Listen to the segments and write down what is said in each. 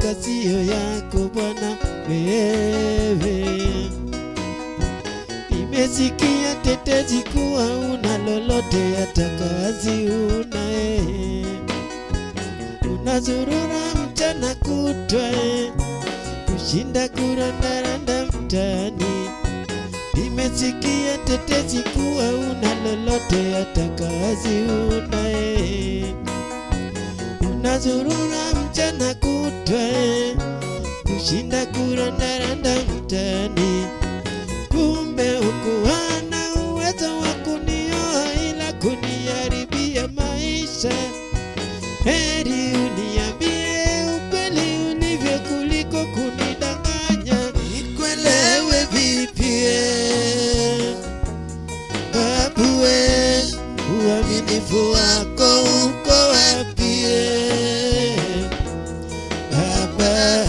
baraka sio yako Bwana wewe. Nimesikia tetezi kuwa una lolote hata kazi una unazurura mchana kutwa kushinda kurandaranda mtani. Nimesikia tetezi kuwa una lolote hata kazi una unazurura mchana kutwa kushinda kurandaranda mtani. Kumbe ukuwa na uwezo wa kunioa ila kuniharibia maisha. Heri uniambie ukweli ulivyo kuliko kunidanganya. Nikuelewe vipi babu uaminifu wako uko wapi baba?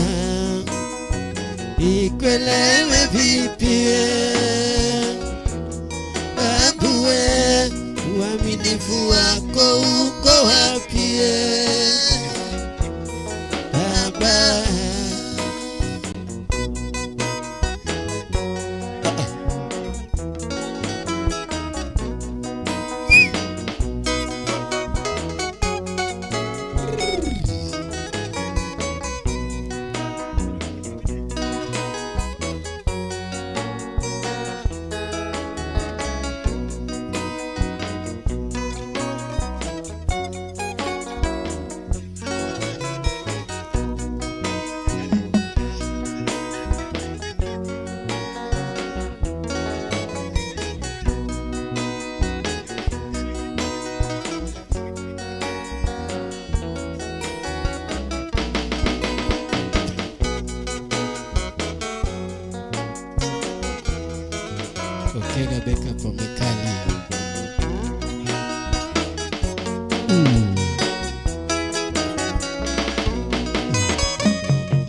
Nikuelewe vipi babu uaminifu wako uko wapi baba? Okay, Rebecca from Mekali.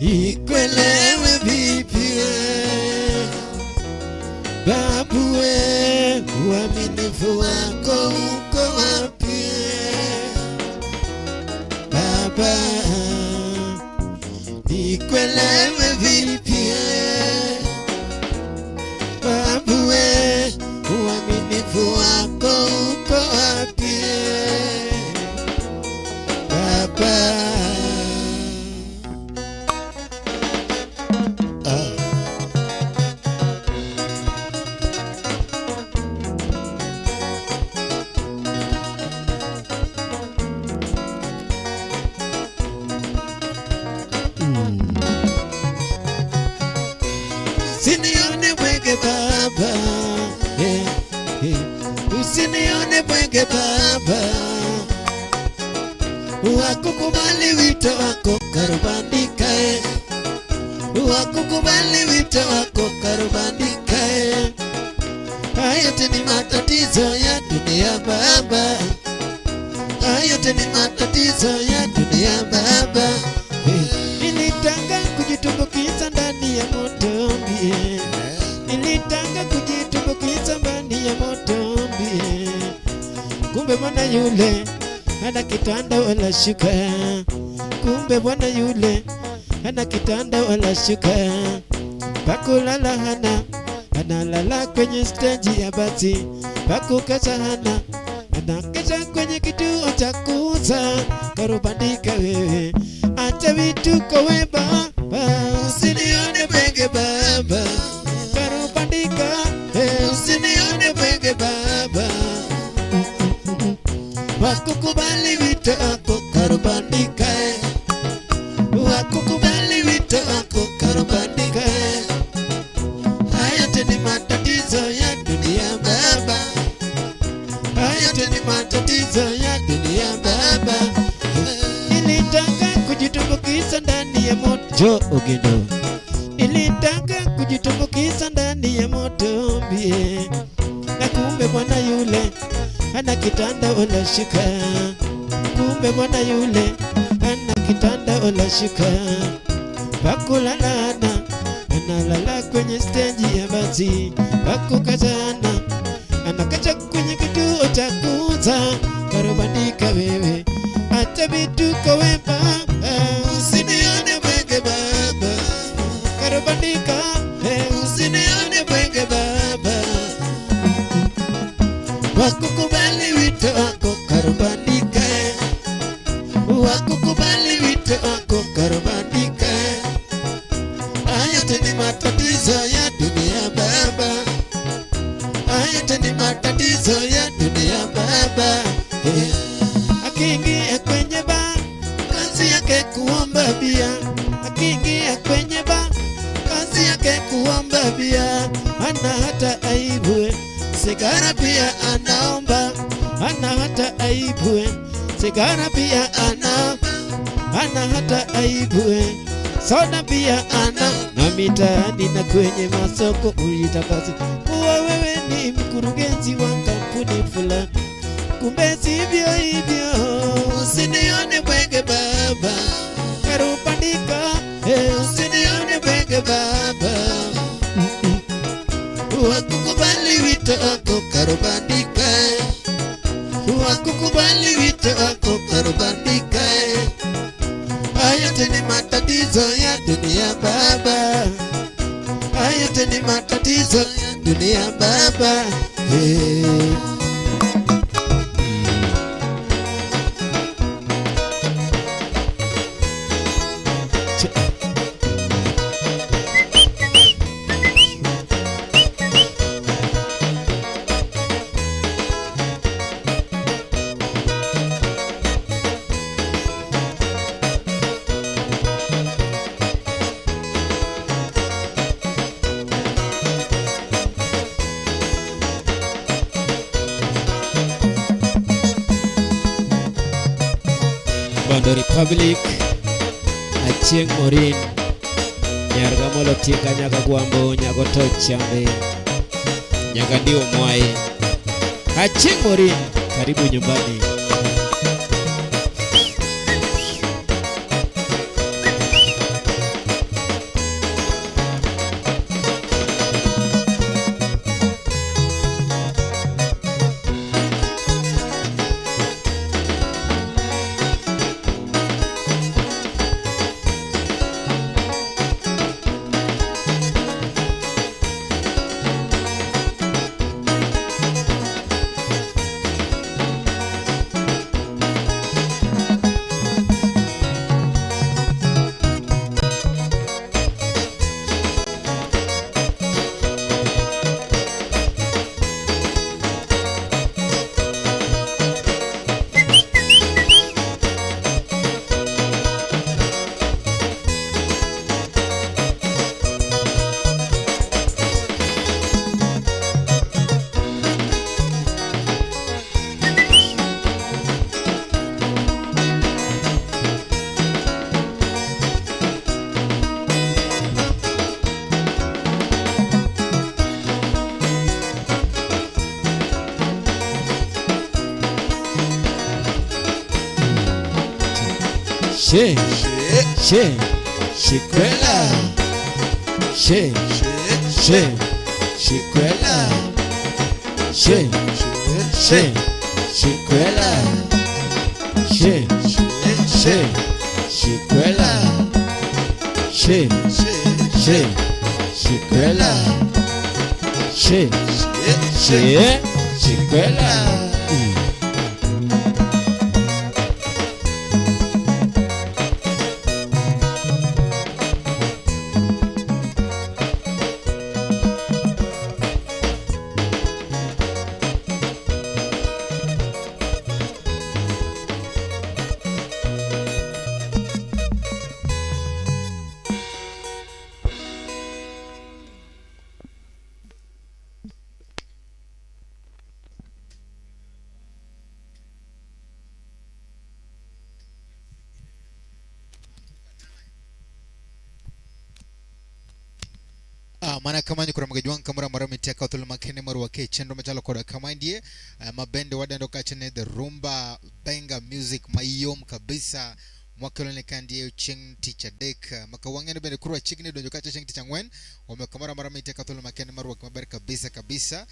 Nikuelewe vipi babu uaminifu wako uko wapi baba? Nikuelewe vipi babu uaminifu wako uko wapi baba? Usinione bwege baba, usinione bwege baba. Wakukubali wito wako karubandika wakukubali wito wako karubandika. Hayo ni matatizo ya dunia baba, hayo ni matatizo ya dunia baba. Nilitaka kujitumbukiza ndani ya moto mbie, nilitaka kujitumbukiza ndani ya moto mbie. Kumbe bwana yule hana kitanda wala shuka, kumbe bwana yule hana kitanda wala shuka. Pakulala hana, analala kwenye stage ya basi. Pakukesha hana, anakesha kwenye kituo cha kuuza karubandika. Wewe acha vituko we baba, usinione bwege baba karubandika. Usinione bwege baba, wakukubali wito wako karubandika, wakukubali wito wako karubandika. Haya ni matatizo ya dunia baba, haya ni matatizo ya dunia baba. Nilitaka kujitumbukiza ndani ya moto ogendo, nilitaka kujitumbukiza ndani ya moto mbie. Na kumbe bwana yule hana kitanda wala shuka, kumbe bwana yule hana kitanda wala shuka. Pakulala hana, analala kwenye stage ya basi. Pakukazana, anakacha kwenye kituo cha kuuza karubandika. Wewe acha vituko we baba, usinione bwege sigara pia anaomba, hana hata aibu. Sigara pia hana hata aibu. Soda pia na mitaani na kwenye masoko ulitakasi kuwa wewe ni mkurugenzi wa kampuni fulani, kumbe sivyo hivyo. Usinione bwege baba, karubandika. Usinione bwege baba, wakukubali wito wako karubandika, wakukubali wito wako karubandika. Haya tena matatizo ya dunia baba, haya tena matatizo ya dunia baba. Bando Republic, Achieng Morin, Nyargamolo Tika Nyaka Guambo, Nyagoto Chambe, Nyaka Ndio Mwai. Achieng Morin, karibu nyumbani. Shikwela, Shikwela, Shikwela, Shikwela, Shikwela. Mana kamani kura magajwang kamera marami teka utul makene marwa ke chendo majalo kora kamandie mabende wadando kachene the rumba benga music mayom kabisa mwakilone kandie cheng teacher dek makawangene bende kurwa chikini donjo kacha cheng teacher ngwen wamekamera marami teka utul makene marwa kamaber kabisa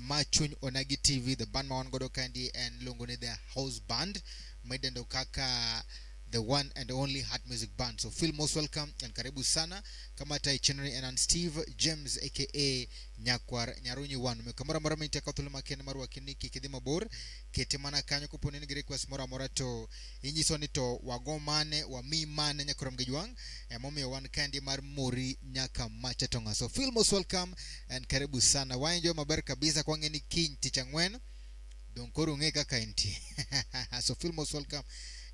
machuny onagi TV the band mawan godo kandie and longone the house band maidendo kaka the one and only Heart Music Band. So feel most welcome and karibu sana kama tai Chenry and Steve James aka Nyakwar Nyarunyi one mekamara mara miteka tuluma ken marwa kiniki kidima bor ketemana kanyo kuponeni request mora morato inyiso to wagomane wa mimane nyakora mgejwang momi one candy mar muri nyaka machatonga. So feel most welcome and karibu sana wa enjoy maber kabisa kwangeni king tichangwen don koru ngeka kainti. So feel most welcome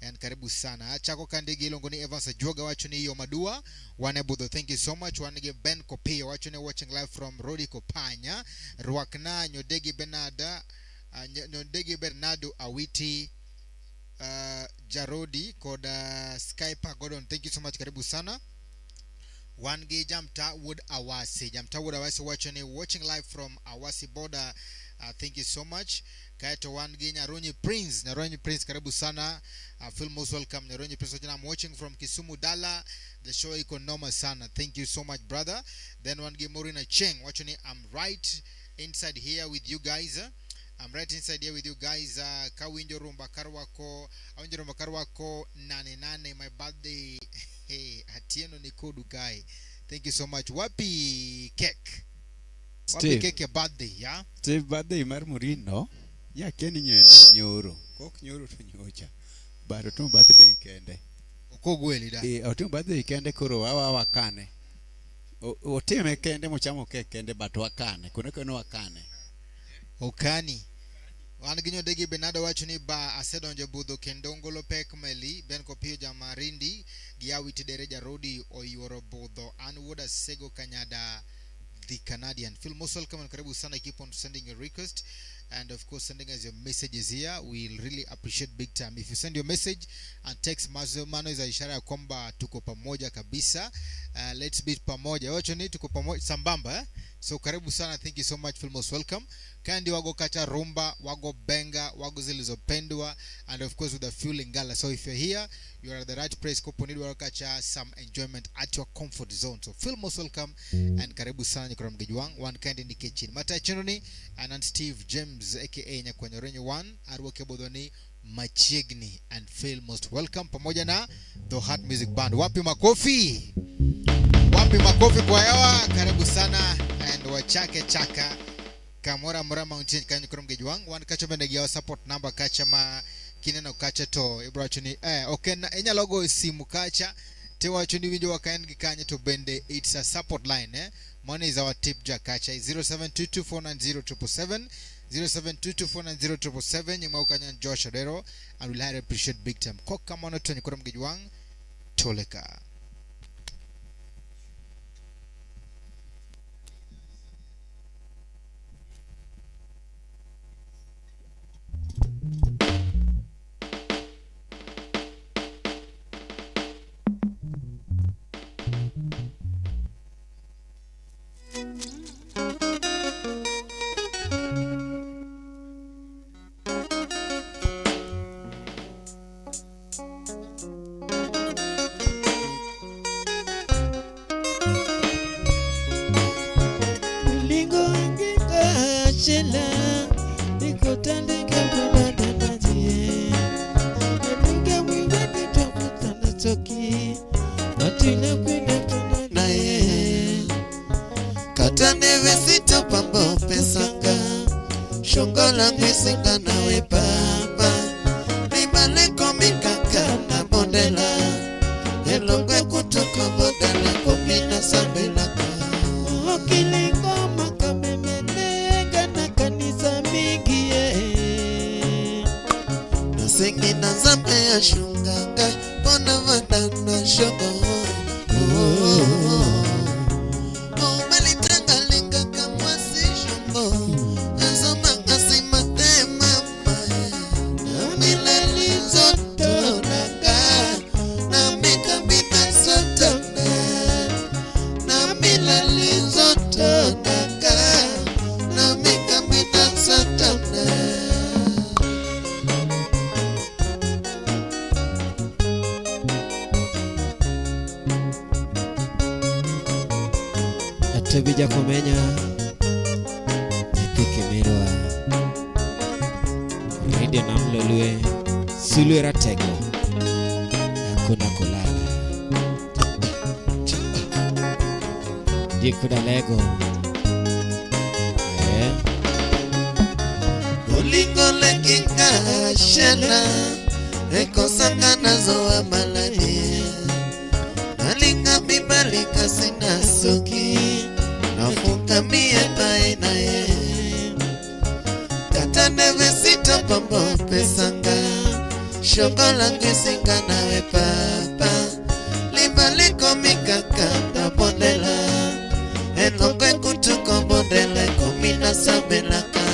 and karibu sana chako kandigi ilongoni Evans Joga wacho ni yo madua wanebudho thank you so much wanige Ben Kopia wacho ni watching live from Rodi Kopanya Ruakna Nyodegi Bernardo Awiti Jarodi koda Skype Gordon thank you so much karibu sana Wangi Jamta Wood Awasi watching live from Awasi border thank you so much Kaito Wangi Nyaronyi Prince karibu sana feel most welcome Nyaronyi Prince I'm watching from Kisumu Dala the show iko noma sana thank you so much brother then Wangi Morina Cheng watching I'm right inside here with you guys Kawinjo Rumba Karwako 88 my birthday Atieno Nikodu guy thank you so much wapi cake wapi cake birthday yeah Steve birthday mar Murino ya keni nyoro kok nyoro to nyocha baro to birthday kende okogweli da otim birthday kende koro wakane otime kende mochamo cake kende but wakane kono wakane okani Wanginyo Degi Benado wachuni ba asedonjo budho kendongolo pek meli Ben Kopio Jamarindi Giawiti Dereja Rodi Oyoro budho Anwoda Sego Kanyada the Canadian feel most welcome and karibu sana keep on sending your request and of course sending us your messages here we'll really appreciate big time if you send your message and text mano za ishara ya kwamba tuko pamoja kabisa let's be pamoja wachuni tuko pamoja sambamba so karibu sana thank you so much feel most welcome kandi wago kacha rumba wago benga wago zilizopendwa and of course with the fueling gala so if you're here you are at the right place koponidi wago kacha some enjoyment at your comfort zone so feel most welcome and karibu sana nyikora mgejuang one kind in the kitchen mata chinoni and Steve James aka Nyakwanyorenyo 1 arwoke bodoni Machigni and feel most welcome pamoja na The Heart Music Band wapi makofi kwa yawa karibu sana and wachake chaka Kamora Mora Mountain kanyi kurum gejuang wan kacha bendegia support number kacha ma kineno kacha to ibrachuni okay na enya logo simu kacha te wachuni winjo wakaen gikanye to bende it's a support line money is our tip ja kacha 0722490777 0722490777 nyuma ukanya Josh Adero and we'll appreciate big time koka mono to kurum gejuang toleka Shongola mwesinga nawe baba Libale komikaka na bondela Elongwe kutoka bodala komina sambelaka Okilingo makamemenega na kanisa mingi Nasengi na zambe ya shunganga Pona vadana shongo Tebija komenya Epike mirwa Radio namlelue Sulu ratego Hakuna kulala Jikuda lego Ulingo lekinga shela Eko sanga nazo wa malani Nalinga bibalika sina suki Nafunga mie baina ye Kata neve sita pambo pesanga shokola ngisinga nawe papa libaliko mikakata bondela enokwe kutuko bondela komina sabelaka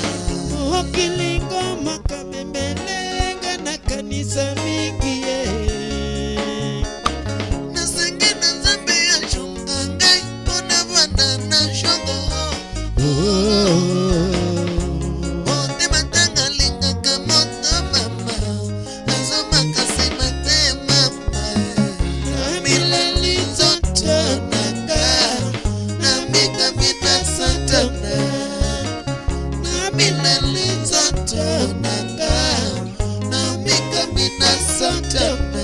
okilingo makabembelenga na kanisa mingi nasengi na nzambe ya shunga ngai mpona vanda na shongo ote matanga lingaka moto mama azomaka mate mama na mileli zoto nanga na mika mina satana na mileli zoto nanga na mika mina satana.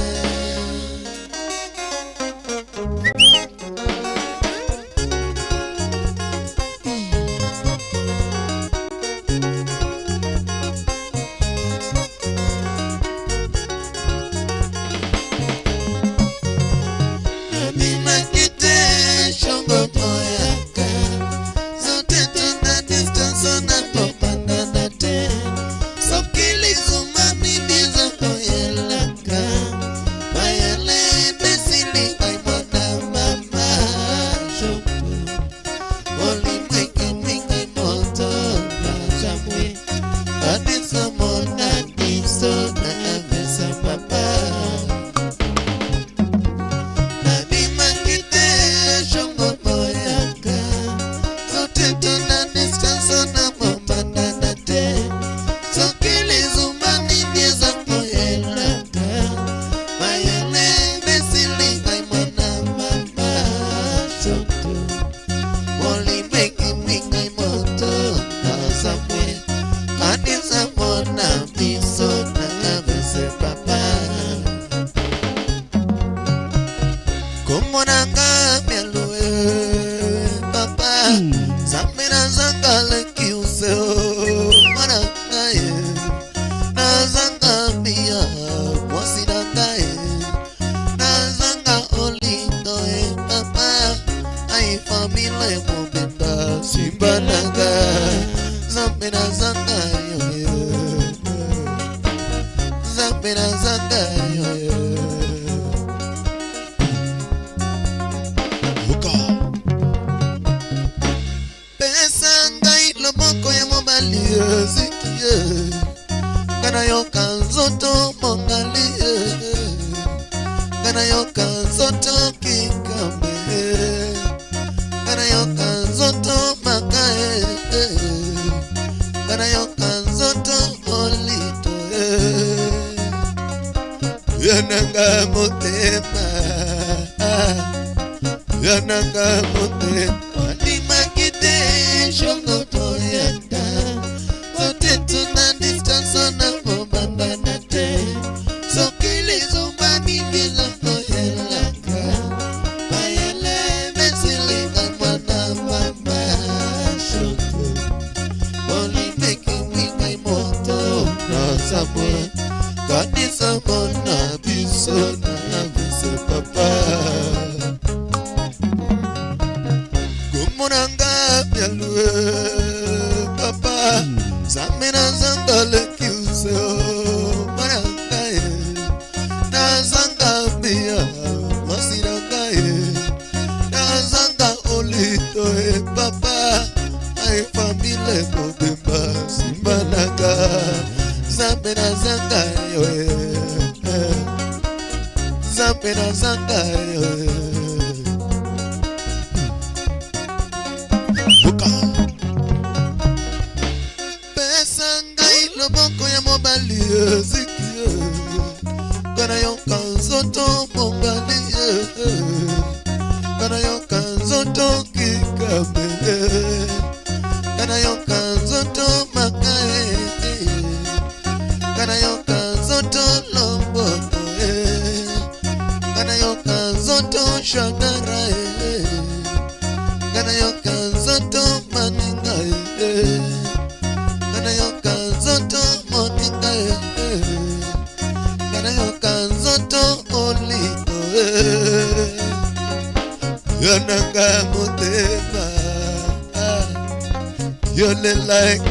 Yole like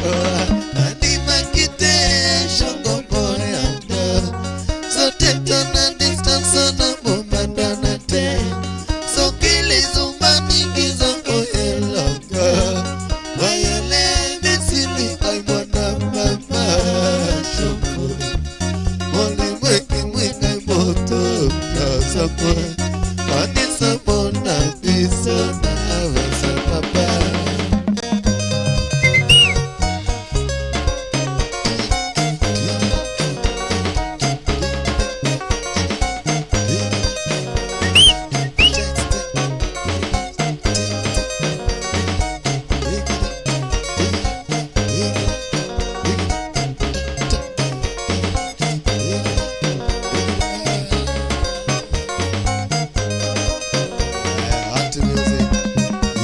Ani makite shongo boyanda. So biso na vese papa.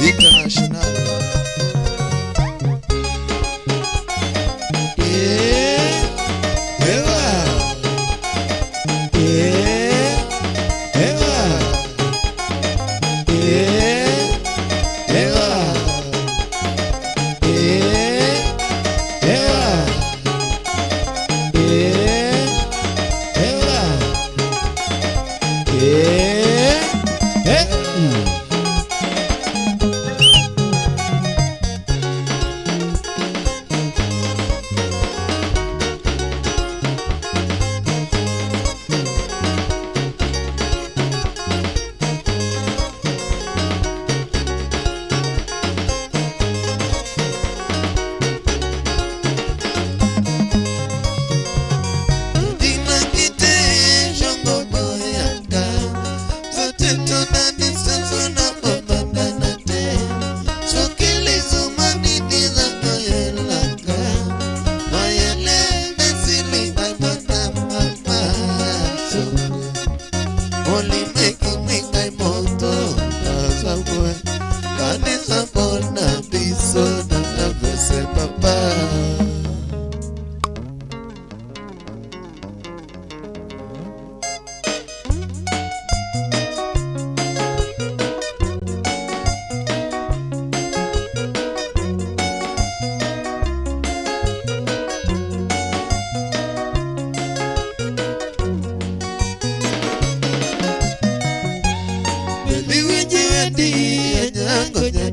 International.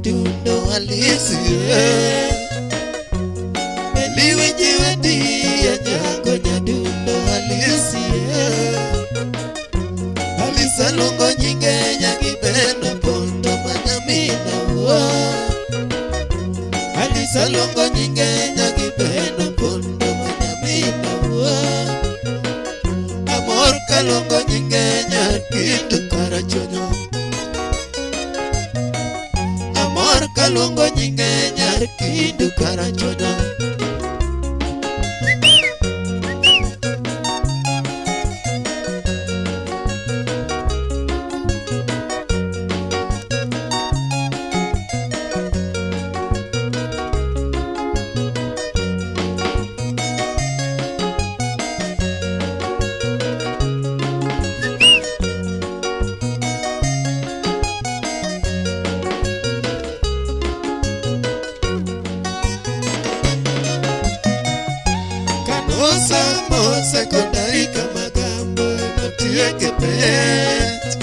Dundo alisia Eliwe jiwedi Nyango nyadundo alisia Alisa lungo nyinge Nyagibeno pondo manyamina uwa Alisa lungo nyinge Nyagibeno pondo manyamina uwa Amor kalungo nyinge Nyakitu karachonyo Kalungo nyinge nyar kindu karachonya Sekondari kamagambo motieke pet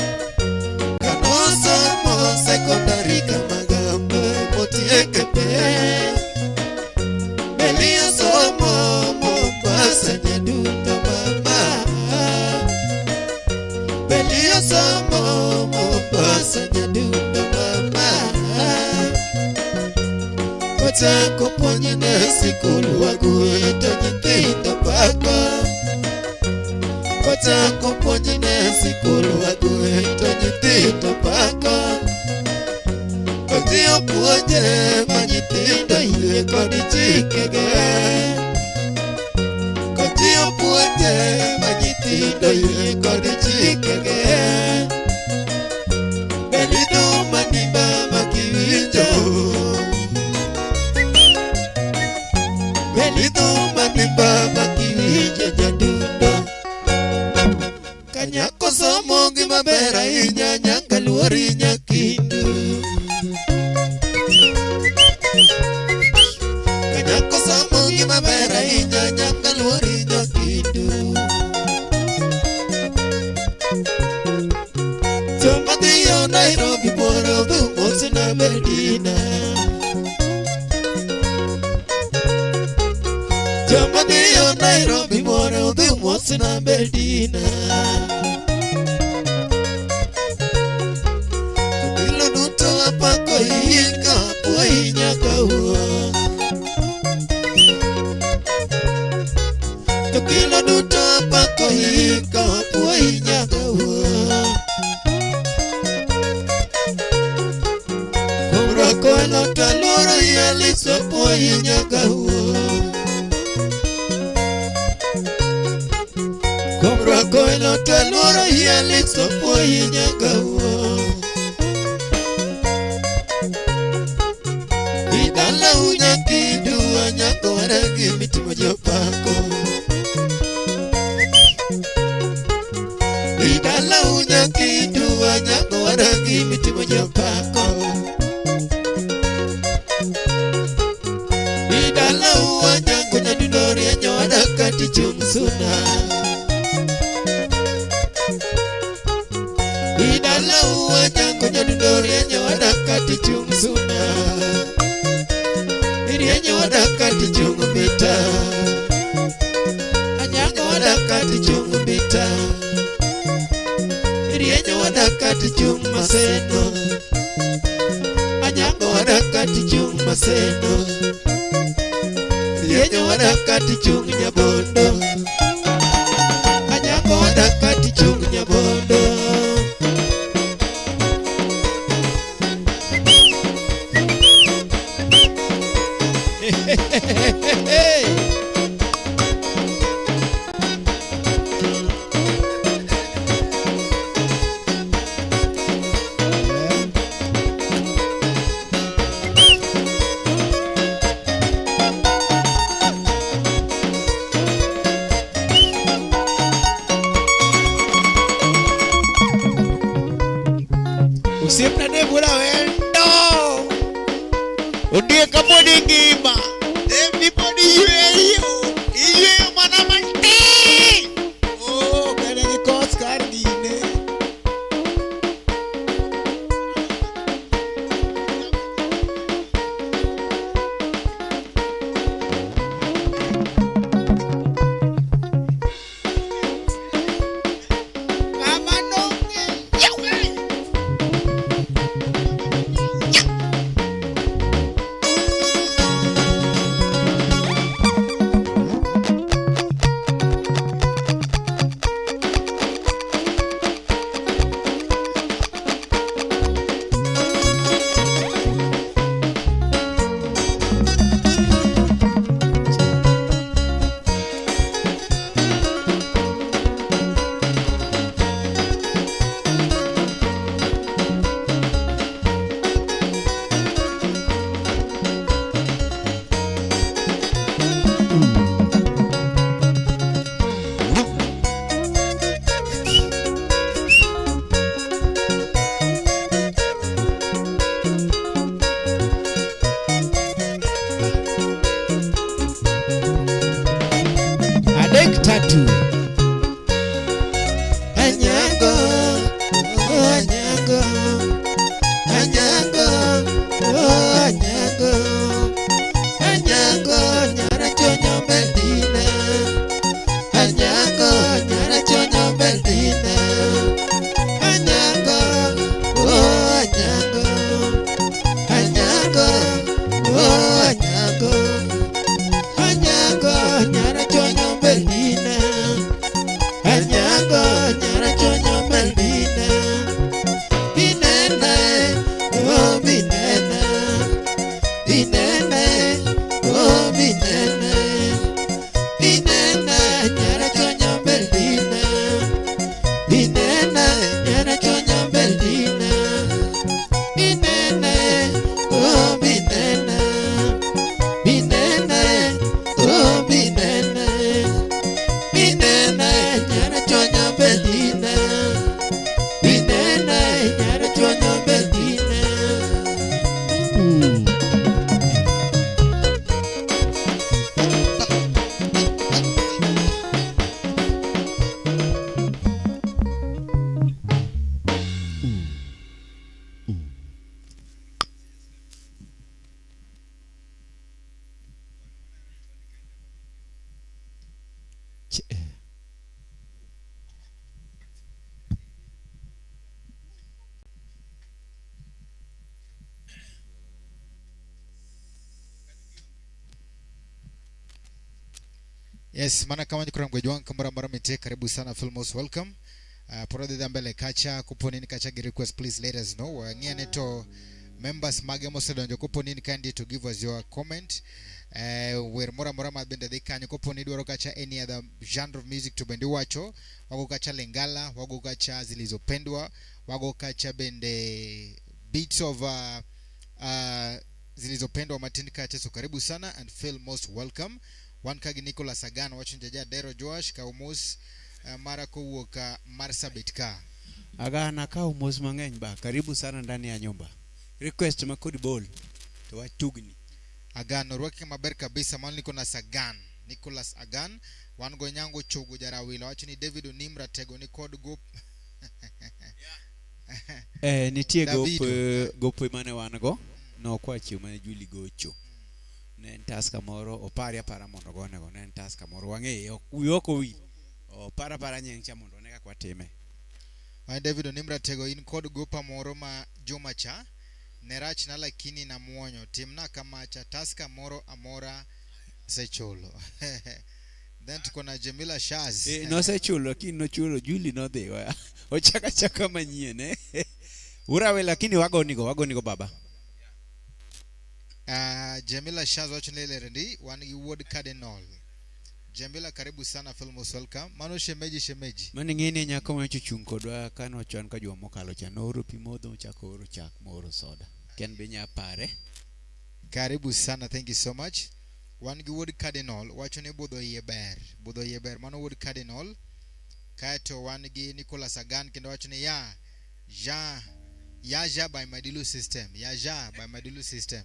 Kanosa mo sekondari kamagambo motieke pet Belia somo Mombasa nyadundo mama Belia somo Mombasa nyadundo mama Kota kuponye na sikulu wagueto nyithindo bako Kota kuponye na sikulu wagueto nyithindo bako Koti opuonje manyithindo yue kodi chikege Koti opuonje manyithindo yue kodi chikege Belido manimba makiwinjo Belido manimba makiwinjo jadundo Kanyako somo gima bera inya nyangaluori nyakindu Kanyako somo gima bera inya nyangaluori nyakindu Tomatio Nairobi moro dhumosi na Medina Tomatio Nairobi moro dhumosi na Medina elota loro yalisopo yinyaga huo Komrako elota loro yalisopo yinyaga huo Idala unyakidu anyako waragi mitimo jopako Idala unyakidu anyako waragi mitimo jopako Idala uanyako nyadudori anyawada kati chungsuna Idala uanyako nyadudori anyawada kati chungsuna Irienye wadakati chungu bita Anyanga wadakati chungu bita Irienye wadakati chungu maseno Anyanga wadakati chungu maseno Irienye wadakati chungu nyabondo Anyanga wadakati chungu nyabondo Usiepna debula wendo Udie kapodi ngima Everybody Iwe manamante Oh, kaya ni kos kardine Mama nonge Adek tatu Anyango Oh anyango Anyango Oh anyango Anyango Nyara chonyo beldina Anyango Nyara chonyo beldina Anyango Oh anyango Anyango Oh anyango Anyango Nyara chonyo beldina Anyango Nyara chonyo beldina Binene Oh binene Binene Oh binene Binene Nyara chonyo beldina Binene Nyara chonyo beldina Binene Oh binene Binene Oh binene Binene Nyara chonyo beldina Binene Nyara chonyo beldina Yes, mana kama nikura mgwejwang kamara mara mite karibu sana Filmos welcome. Porode da mbele kacha kuponi ni kacha request please let us know. Ngia neto members mage mosedonjo kopo ni kandi to give us your comment. Wer mora mabende dhi kanyo kopo ni dwaro kacha any other genre of music to bende wacho, wago kacha lingala, wago kacha zilizopendwa, wago kacha bende beats of zilizopendwa matindi kacha. So karibu sana and feel most welcome. One kagi Nicholas Agan wacho njaja Dero Joash ka umus mara kuwoka Marsabit ka Agana ka umus mang'eny ba. Karibu sana ndani ya nyumba. Request makodi ball to watugni. Agan orwaki maber kabisa mali niko na Sagan Nicholas Agan wan go nyango chogo jarawila wacho ni David Onimra tego ni kod gop nitie gope mane wan go no kwa chiu mane Juli gocho ne taska moro opari para mondo gone go ne taska moro wang'e uyoko wi para nyeng cha mondo ne kwa time wan David Onimra tego in kod gopa moro ma Juma cha nerach na lakini na muonyo timna kama cha taska moro amora secholo. Then tuko na Jamila Shaz no secholo lakini no chulo Juli no de ochaka manyien urawe lakini wagonigo baba. Jamila Shaz wacho lele rendi wan gi word cardinal. Jamila karibu sana Filmos welcome. Mano shemeji. Mani ngine nyako machuchung kodwa kano chon ka jwa mokalo cha noro pi modho chako oro chak moro soda. Ken benya pare. Karibu sana, thank you so much. Wan gi word cardinal wacho ni budho yeber mano word cardinal. Kato wan gi Nicholas Agan kendo wacho ni ja by Madilu system. By Madilu system.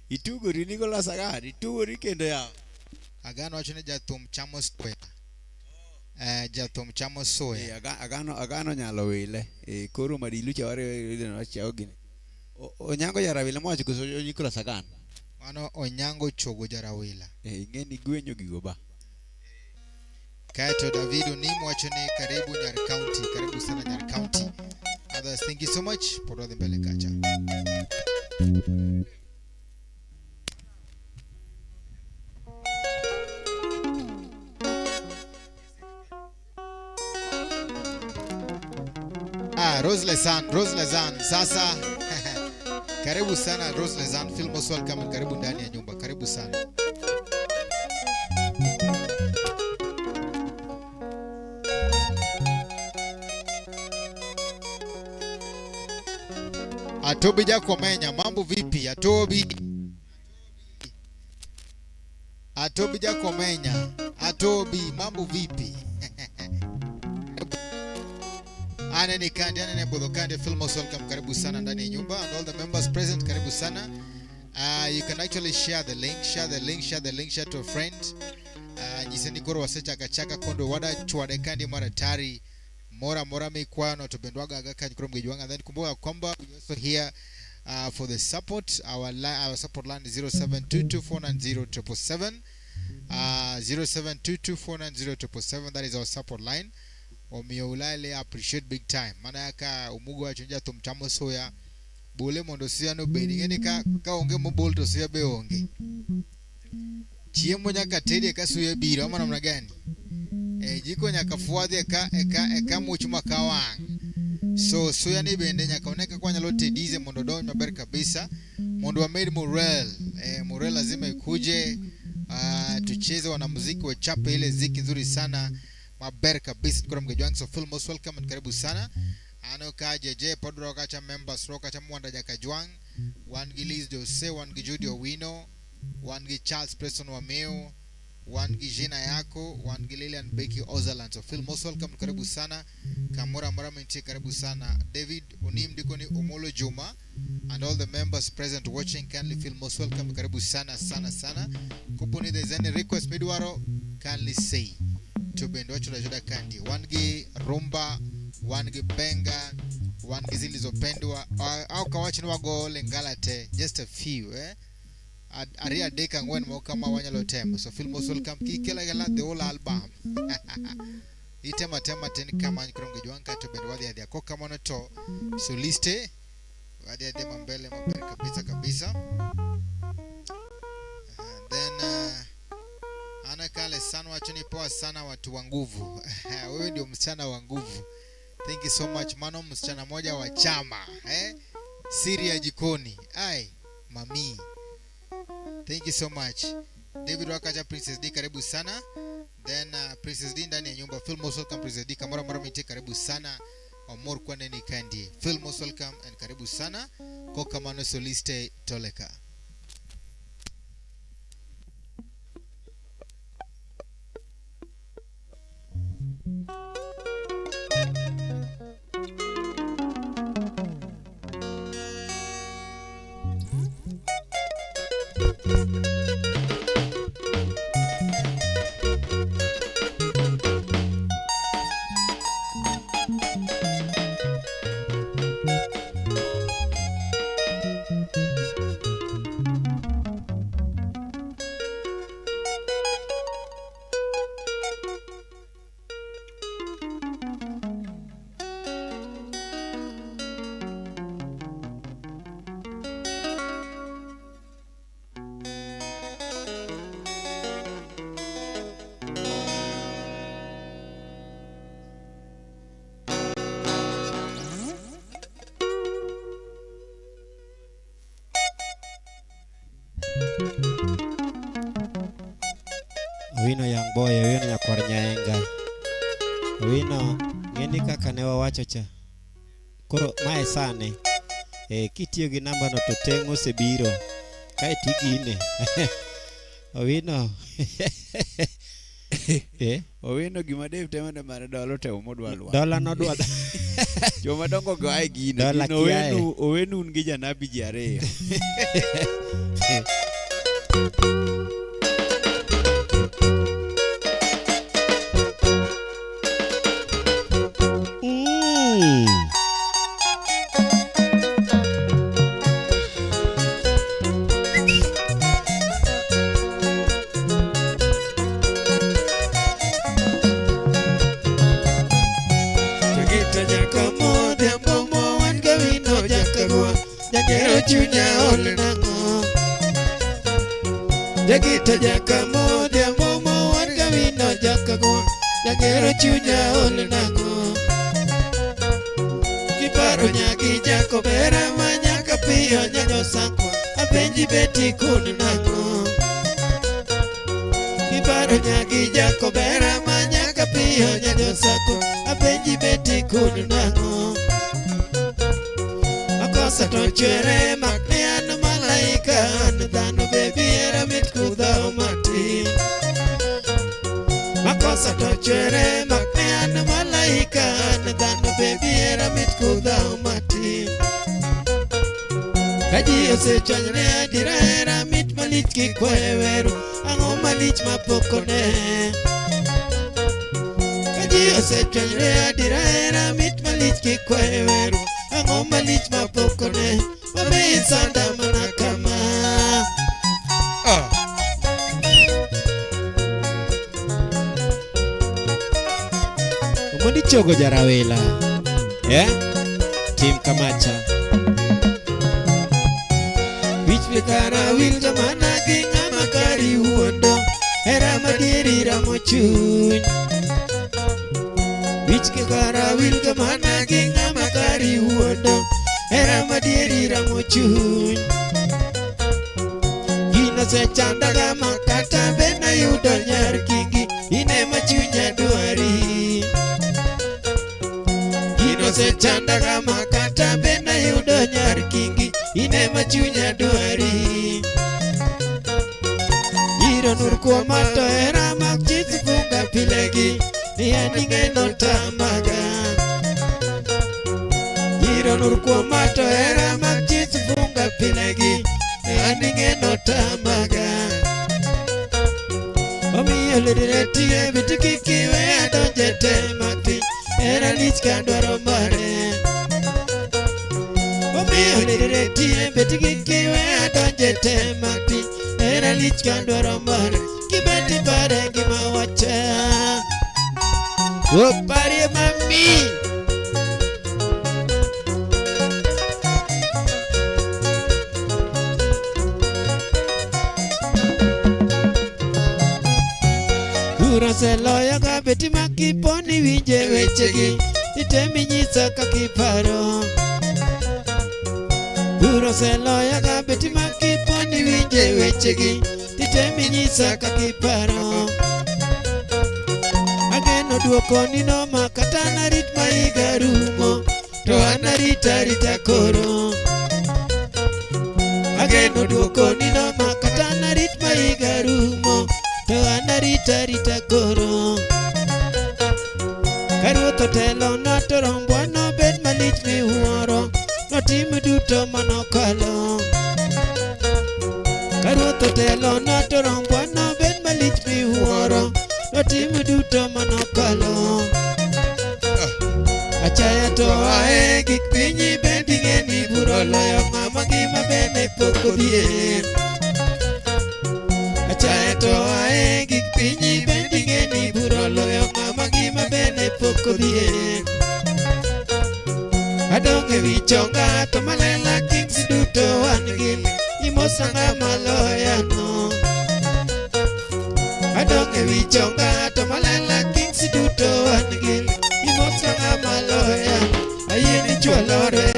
Itugori Nicholas Agan itugori kendo ya Agan wacho ni jathum chamo soya. Jathum chamo soya. Agano nyalo wile koro Madilu chaware no chao gine onyango jarawile mwacho kuso Nicholas Agan mano onyango chogo jarawila ngeni gwenyo gigo ba. Kato David Onim wacho ni karibu Nyar County, karibu sana Nyar County. Others, thank you so much por odhi mbele kacha. Rose Lezan sasa karibu sana Rose Lezan Filmos welcome, karibu ndani ya nyumba, karibu sana. Atobi Jakomenya mambo vipi Atobi Jakomenya Atobi mambo vipi Anani kandi anani bodokande Filmos welcome, karibu sana ndani ya nyumba and all the members present karibu sana. You can actually share the link to a friend. Jiseni koro wasecha kachaka kondo wada chwade kandi maratari mora mikwano to bendwaga agaka nyikoro mgejuanga. Then kumbuka kwamba we also here for the support. Our support line is 0722490777. 0722490777. That is our support line. Omio ulale appreciate big time. Mana yaka umugu wa chunja tumchamo soya bole mondo siya no bedi ngeni ka onge mobile to siya be onge chiemo nyaka tedi ka suya biro ama namna gani jiko nyaka fuadhi eka muchuma kawang. So suya ni bende nyaka oneka kwa nyalo tedize mondo do maber kabisa mondo wa made morale lazima ikuje tucheze wanamuziki wa chape ile ziki nzuri sana maber kabisa tukora mgejuang. So Filmos welcome and karibu sana. Ano ka jeje podro kacha members ro kacha mwanda jaka juang wan gi Liz Jose, wan gi Judy Owino, wan gi Charles Preston Wameo, wan gi Gina Yako, wan gi Lilian Becky Ozaland. So Filmos welcome karibu sana. Kamora menti karibu sana. David Onim dikoni Omolo Juma and all the members present watching kindly Filmos welcome karibu sana. Kupuni there's any request midwaro kindly say to bendo wacho la joda kandi wan gi rumba, wan gi benga, wan gi zilizopendwa au kawachi wago lengalate just a few aria deka ngwen mo kama wanyalo tema. So Filmos welcome kikela gala the whole album itema ten kama nkronge juanka to bendo wadhi adia ko kama to so liste wadhi adia mbele maber kabisa. Then ana kale sana wacho ni poa sana watu wa nguvu wewe ndio msichana wa nguvu Thank you so much mano, msichana moja wa chama siri ya jikoni. Ai mami, thank you so much. David Wakacha, Princess D, karibu sana. Then Princess D ndani ya nyumba. Feel most welcome Princess D. Kamara mara mite, karibu sana. Omor kwa neni kandi. Feel most welcome and karibu sana. Koka mano soliste toleka. Wino young boy, wino nyakwar nyaenga. Wino ngeni kaka ne wawacho cha. Koro mae sane. Kitiyo gi namba no to tengo se biro. Kae tigine. Wino. Owino gima Dave temane mare dolo te umodwa lwa. Dola no dwa. Joma dongo go ai gino. Owenu un gi janabi jare. Jagita jaka modia momo warga wino jaka go jagero chunya olnago kiparo nyaki jako bera manyaka piyo nyago sako apenji beti kun nago kiparo nyaki jako bera manyaka piyo nyago sako apenji beti kun nago akosa to chere makne anu malaika anu dhano baby era mit kudao mati makosa to chere makne anu malaika anu dhano baby era mit kudao mati kaji ose chanyre adira era mit malich kikweweru ango malich mapokone kaji ose chanyre adira era mit malich kikweweru ango malich mapokone mame insanda manakama Mundi chogo jarawela. Tim Kamacha. Wich kara wil jamana ginga makari uondo era madiri ramochuny Wich kara wil jamana ginga makari uondo era madiri ramochuny Gino se chandaga makata bena yudo nyar kingi ine machunya duari Gino se chandaga makata bena yudo nyar kingi ine machunya duari Iro nurko mato era makchiti funga pilegi ni aninge no tamaga Iro nurko mato era makchiti funga pilegi ni aninge no tamaga Omiyo lidiretie bitikikiwe adonjete makti era lich kandwaro mare Omiyo lidiretie bitikikiwe adonjete makti era lich kandwaro mare Kibeti pare gima wacha Opare mami Ura se loya ka beti makiponi winje wechegi titemi nyisa kakiparo Buro seloya ga beti makiponi winje wechegi titemi nyisa kakiparo Ageno duoko nino makata narit maiga rumo to anarita rita koro Ageno duoko nino makata narit maiga rumo to anarita rita koro Karuto telo notorombo no bed malich miwuoro Notimu duto manokalo Karuto telo notorombo no bed malich miwuoro Notimu duto manokalo Achaya to ae gik pinyi bendi ngeni buro loyo ngama gima bene poko bien Achaya to ae gik pinyi bendi ngeni buro loyo ngama gima bene poko bien Adonge wichonga to malela kings duto wangil Imosanga maloya no Adonge wichonga to malela kings duto wangil Imosanga maloya ayeni chwalore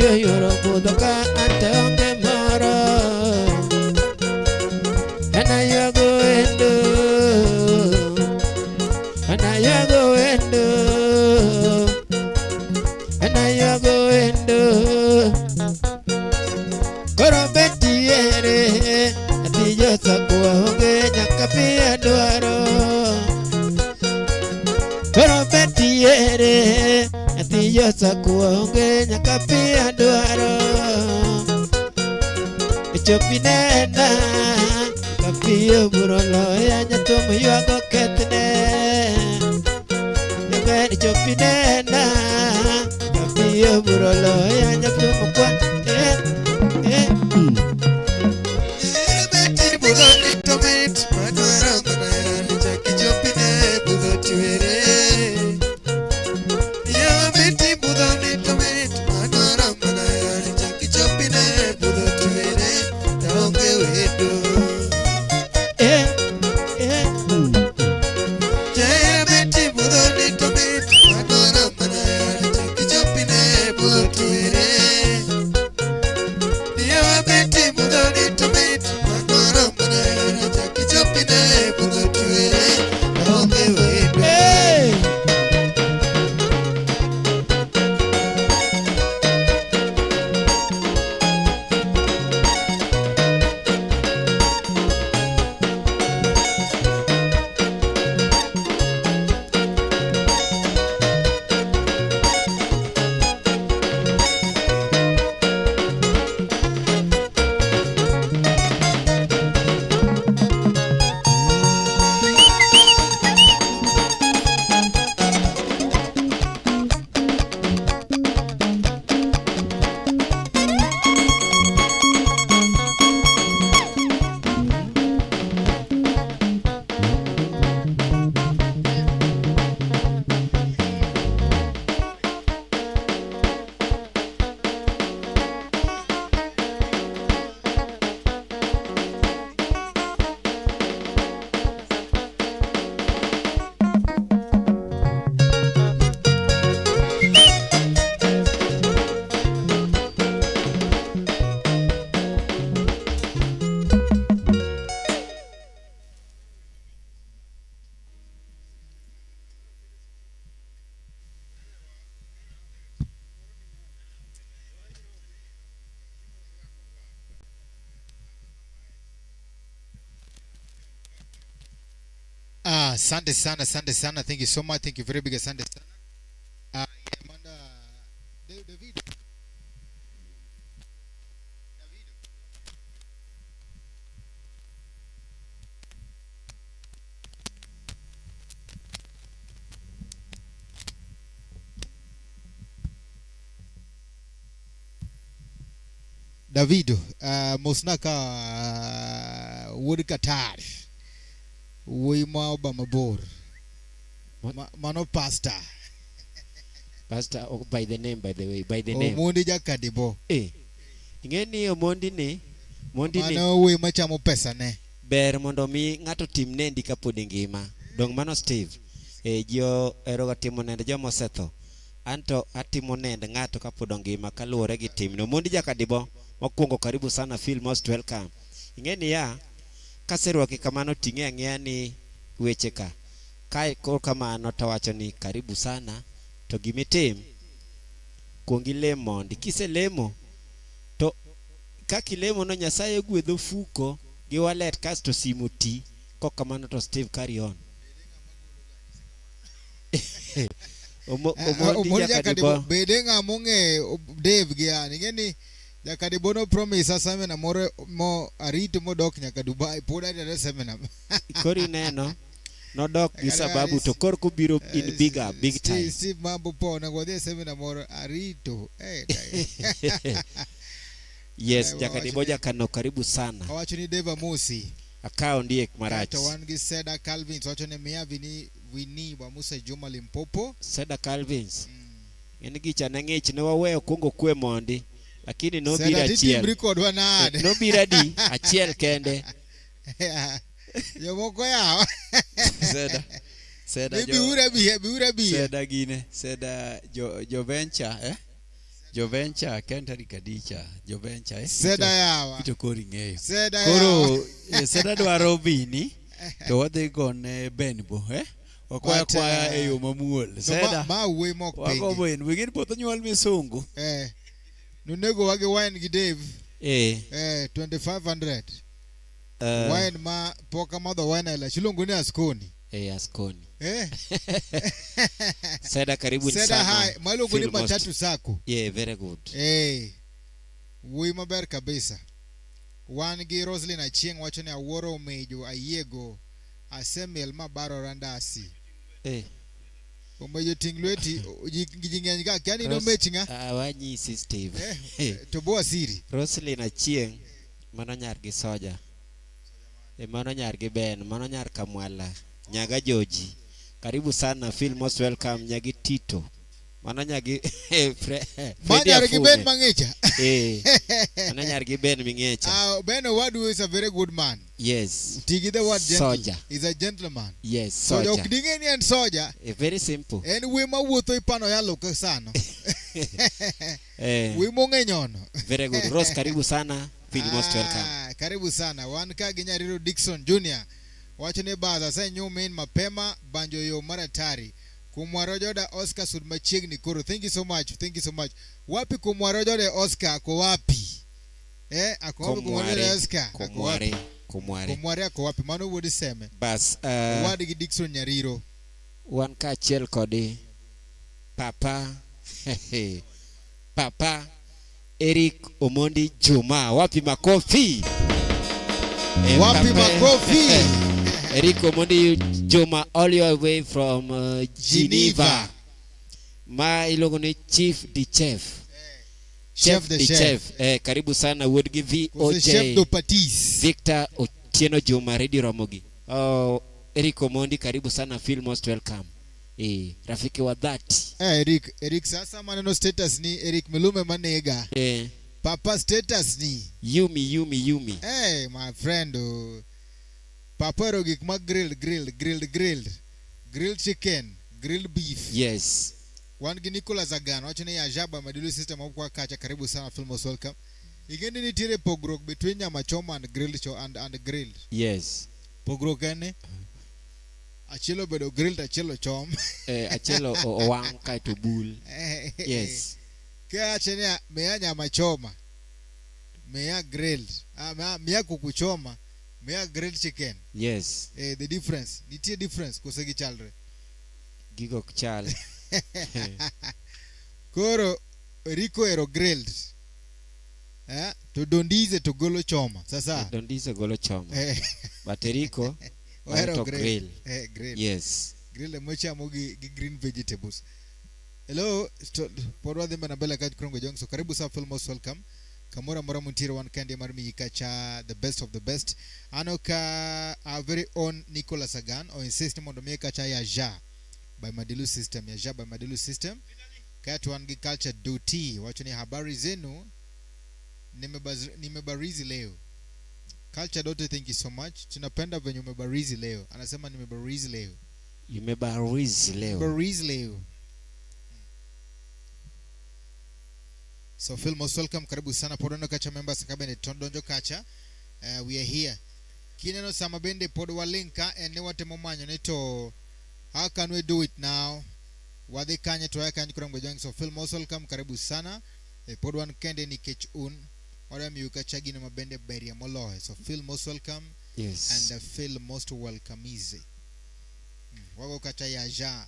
yo yoro budho ka ante onge moro anayago endo anayago endo anayago endo koro betiere atiyo sakwa onge nyaka pia dwaro koro betiere atiyo sakwa onge nyaka pia dwaro chopi nena kapiyo burolo ya nyatomo yuago ketne yaber chopi nena kapiyo burolo ya nyatomo kwa Asante sana, thank you so much, thank you very big, asante sana. Amanda, David. Davido, Mosnaka, Wood Qatar. We mauba mabor. Mano pastor. Pastor, oh, by the name, by the way, by the name. Omondi jakadibo. Ingeni omondi ni. Mondi ni. Mano we machamo pesa ne. Ber mondo mi ngato tim nendi kapod ngima. Dong mano Steve. Jo eroga timo nende jo mosetho. Anto atimo nende ngato kapod ngima kaluore gi tim. No mondi jakadibo. Mokwongo karibu sana, feel most welcome. Ingeni ya kaserwaki kamano ting'e ang'eya ni weche ka kai ko kamano tawacho ni karibu sana, to gimitim kuongi lemo mondi kiselemo to kakilemo no Nyasaye gwedho fuko gi wallet kasto simu ti ko kamano to Steve carry on. Omondi jakadibo bede ng'amonge Dave gia ningeni jakadibo no promise asamena more mo arito modok nyaka Dubai poda dere semena kori neno no dok gi sababu to kor ko biro in big time si mambo po na godhe semena more arito yes jakadibo jakano karibu sana awacho ni Dave Amosi akao ndiye marach to wan gi Seda Calvins wacho ne mia vini wa Musa Juma Limpopo Seda Calvins en gicha na ng'ich ne waweyo kongo kwe mondi lakini no bira achiel record wanade no bira di achiel kende yo moko yao Seda biura bi Seda gine Seda jo venture Jovencha Kentari Kadicha Jovencha Seda yawa. ito kori ng'eyo Seda yawa. koro seda dwaro bini to wadhi gone Benbo wakwaya But, kwaya e yo mamuol seda Ma uwe mok wako pengi. ben wigin potho nyuol misungu Nunego wage wine gi Dave. 2500. uh, Wine ma poka madho wine la chilungu ni askoni. Asconi. Eh. Seda karibu Seda sana. hai malungu ni Feel most- matatu sako. Very good. Wuyi maber kabisa. Wan gi Roslyn Achieng' wacho ni awuoro omejo ayiego asemel mabaro randasi. Omejo ting' lweti ji ng'eny ka kiani no mech ng'a. Wanyisi Steve. To bo asiri. Roslyn Achieng' mano nyar gi Soja. Mano nyar gi Ben, mano nyar Kamwala. Nyaga Joji. Karibu sana, feel most welcome. Nyagi Tito. Mano nyagi Manyar gi Ben mang'echa. Mano nyar gi Ben ming'echa. Ben Owadu is a very good man. Yes. Tigi the word gentle. Soja. He's a gentleman. Yes, Soja Soja. ok ding'eni en Soja. Very simple. En wuyi mawuotho ipano yalo ka sano. Wuyi mong'enyono. Very good. Rose, karibu sana. Feel most welcome. Karibu sana. Wan ka gi Nyariro Dickson Jr. Wacho ni baza sa nyumin mapema banjo yo maratari. Kumwaro joda Oscar sud machiegni koro. Thank you so much. Thank you so much. Wapi kumwaro joda Oscar ako wapi? Ako wapi kumwaro joda Oscar? Kumware ako wapi? Mano wuodi seme. Bas. Wadi gi Dickson Nyariro. Wan ka achiel kodi. Papa. Papa. Eric Omondi Juma. Wapi makofi? Wapi makofi? Eric Omondi Juma all your way from Geneva. Ma ilogo ni Chief the Chef. Chef the Chef. Karibu sana would give VOJ. Chef do Patis. Victor Otieno Juma Ready Ramogi. Eric Omondi karibu sana, feel most welcome. Rafiki wa dhati. Eric sasa maneno status ni Eric Melume Manega. Papa status ni Yumi. My friend. Papa rogik ma grilled chicken, grilled beef. Yes. Wan gi Nicholas Agano wacho ni Ajaba Madilu system kwa kacha karibu sana, feel most welcome. Igendi ni tire pogrok between nyama choma and grilled and grilled. Yes. Pogrok ene achielo bedo grilled, achielo chom. Achielo owang ka to bull. Yes. Kacha ni meya nyama choma, meya grilled, meya kuku choma, meya grilled chicken. Yes. The difference, nitie difference kose gichalre. Gigo kuchal. Koro Rico ero grilled. To dondize to golo choma. Sasa Dondize golo choma. But Rico ero grill. Grill. Yes. Grill mocha mogi green vegetables. Hello, podwa dhimba na bela kaji krongo jong. So karibu sa feel most welcome. Kamora mora muntira one kandi marmi ikacha the best of the best. Anoka our very own Nicholas Agan or insist mondo me kacha ya ja by Madilu system, ya ja by Madilu system. Kaya wangi culture duty. Wacho ni habari zenu nimebarizi leo. Culture dote, thank you so much. Tunapenda venye umebarizi leo. Anasema nimebarizi leo. Umebarizi leo. Barizi leo. So feel most welcome, karibu sana Podono Kacha members kabene tondonjo kacha. We are here. Kineno samabende podo walinka ene wate momanyo neto. How can we do it now? Wade kanye tuwaya kanye kurango jang. So feel most welcome, karibu sana. Podo wan kende ni kechun. Wada miuka chagi na mabende beri ya molohe. So feel most welcome. Yes. And feel most welcome easy. Wago kacha ya ja.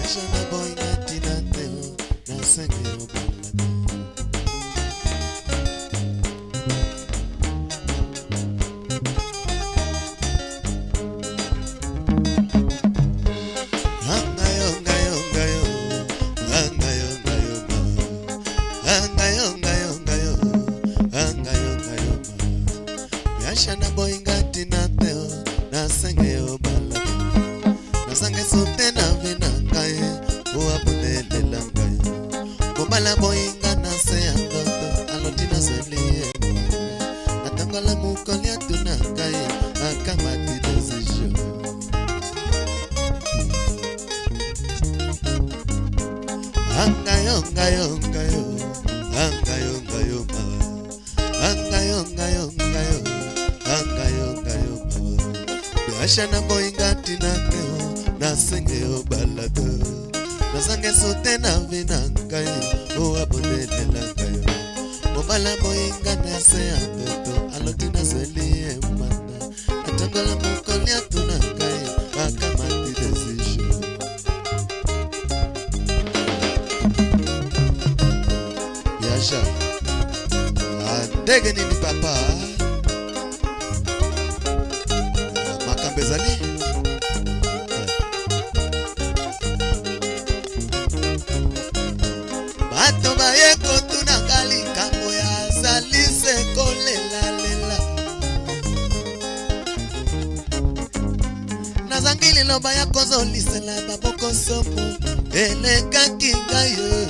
Yashana boy ngatina teo na senge obala. Yashana boy ngatina teo na senge obala. Nasange sote na venangaye uabudele langaye. Obala boy ngana se angoto alotina selie. Atangala mukolia tunangaye akamati dozisho. Angayo ngayo ngayo angayo ngayo ma. Angayo ngayo ngayo angayo ngayo ma. Yashana boy ngatina teo na senge obalado. Nasange sote na vinangaye uabudele langaye. Obala boy ngana se angoto alotina selie mana. Atangala mukolia tunangaye akamati dozisho. Yasha ndege nini papa makambezali bato bayeko tunangali kambo ya salise kolela lela nazangili loba ya kozolisela baboko somo elekaki ngayo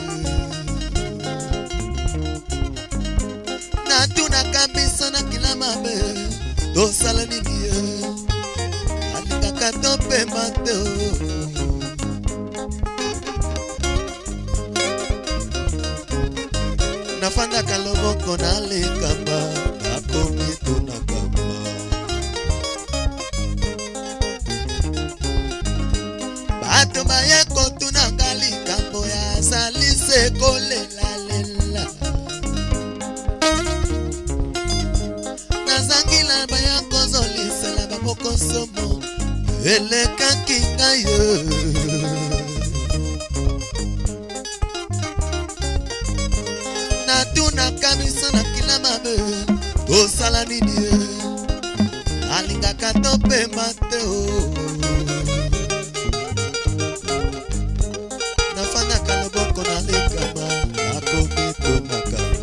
natuna kabisa na kila mabe tosala nini alikaka tope mateo nafanda kaloboko na lekamba nakomi tunakamba bato bayeko tunangali kambo ya salise kolela lela nazangila baya kozolisela baboko somo elekaki ngayo natuna kabisa na kila mabe tosala nini alingaka tope mateo nafanya kaloboko na lekama nakomi tunakama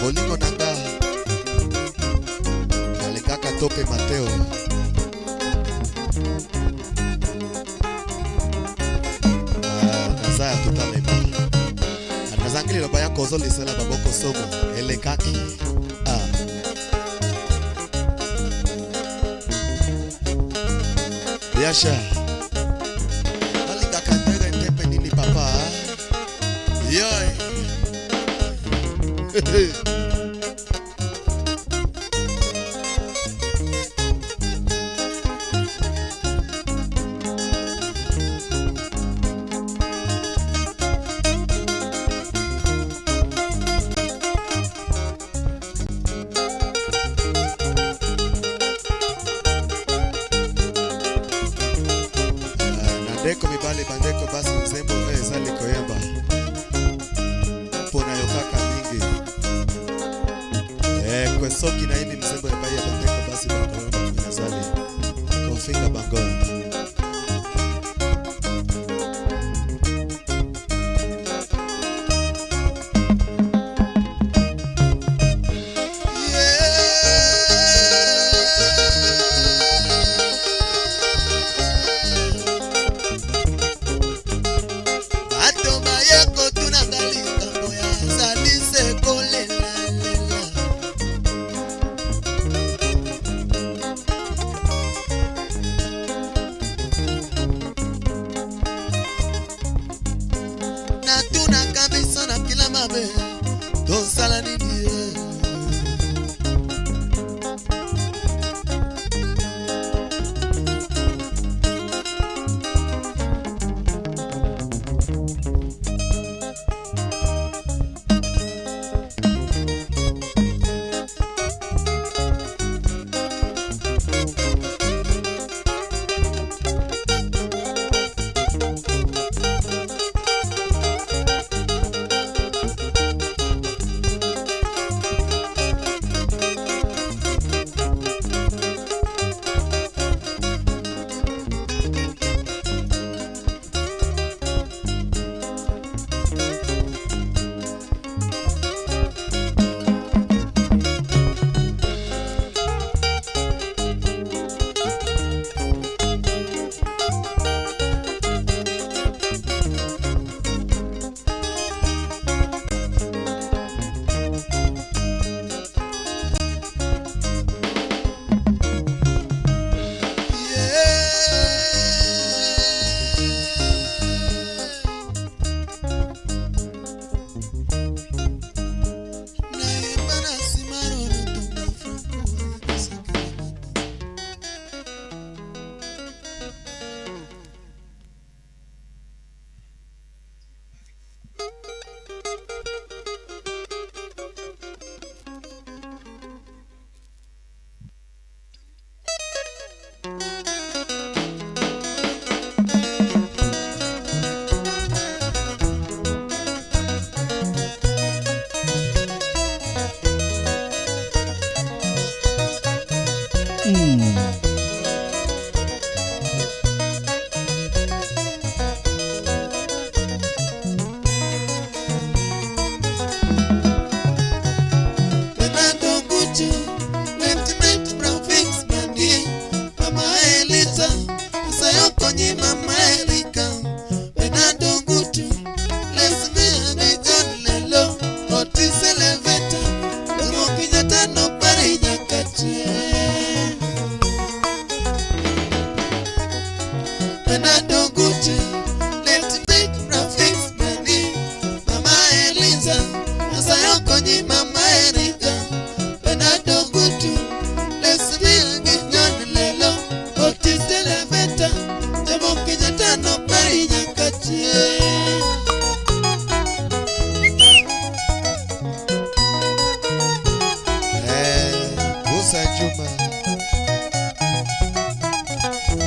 bolingo nanga alingaka tope mateo nazaya tutalema nazangili loba ya kozolisela baboko somo elekaki Yasha alingaka ndege ntepe nini papa yoy Ndeko mibale bandeko basi nzembo ezali koyemba pona yokaka mingi kwesoki na hivi mzembo epai ya bandeko basi bakoyemba ezali kofinga bango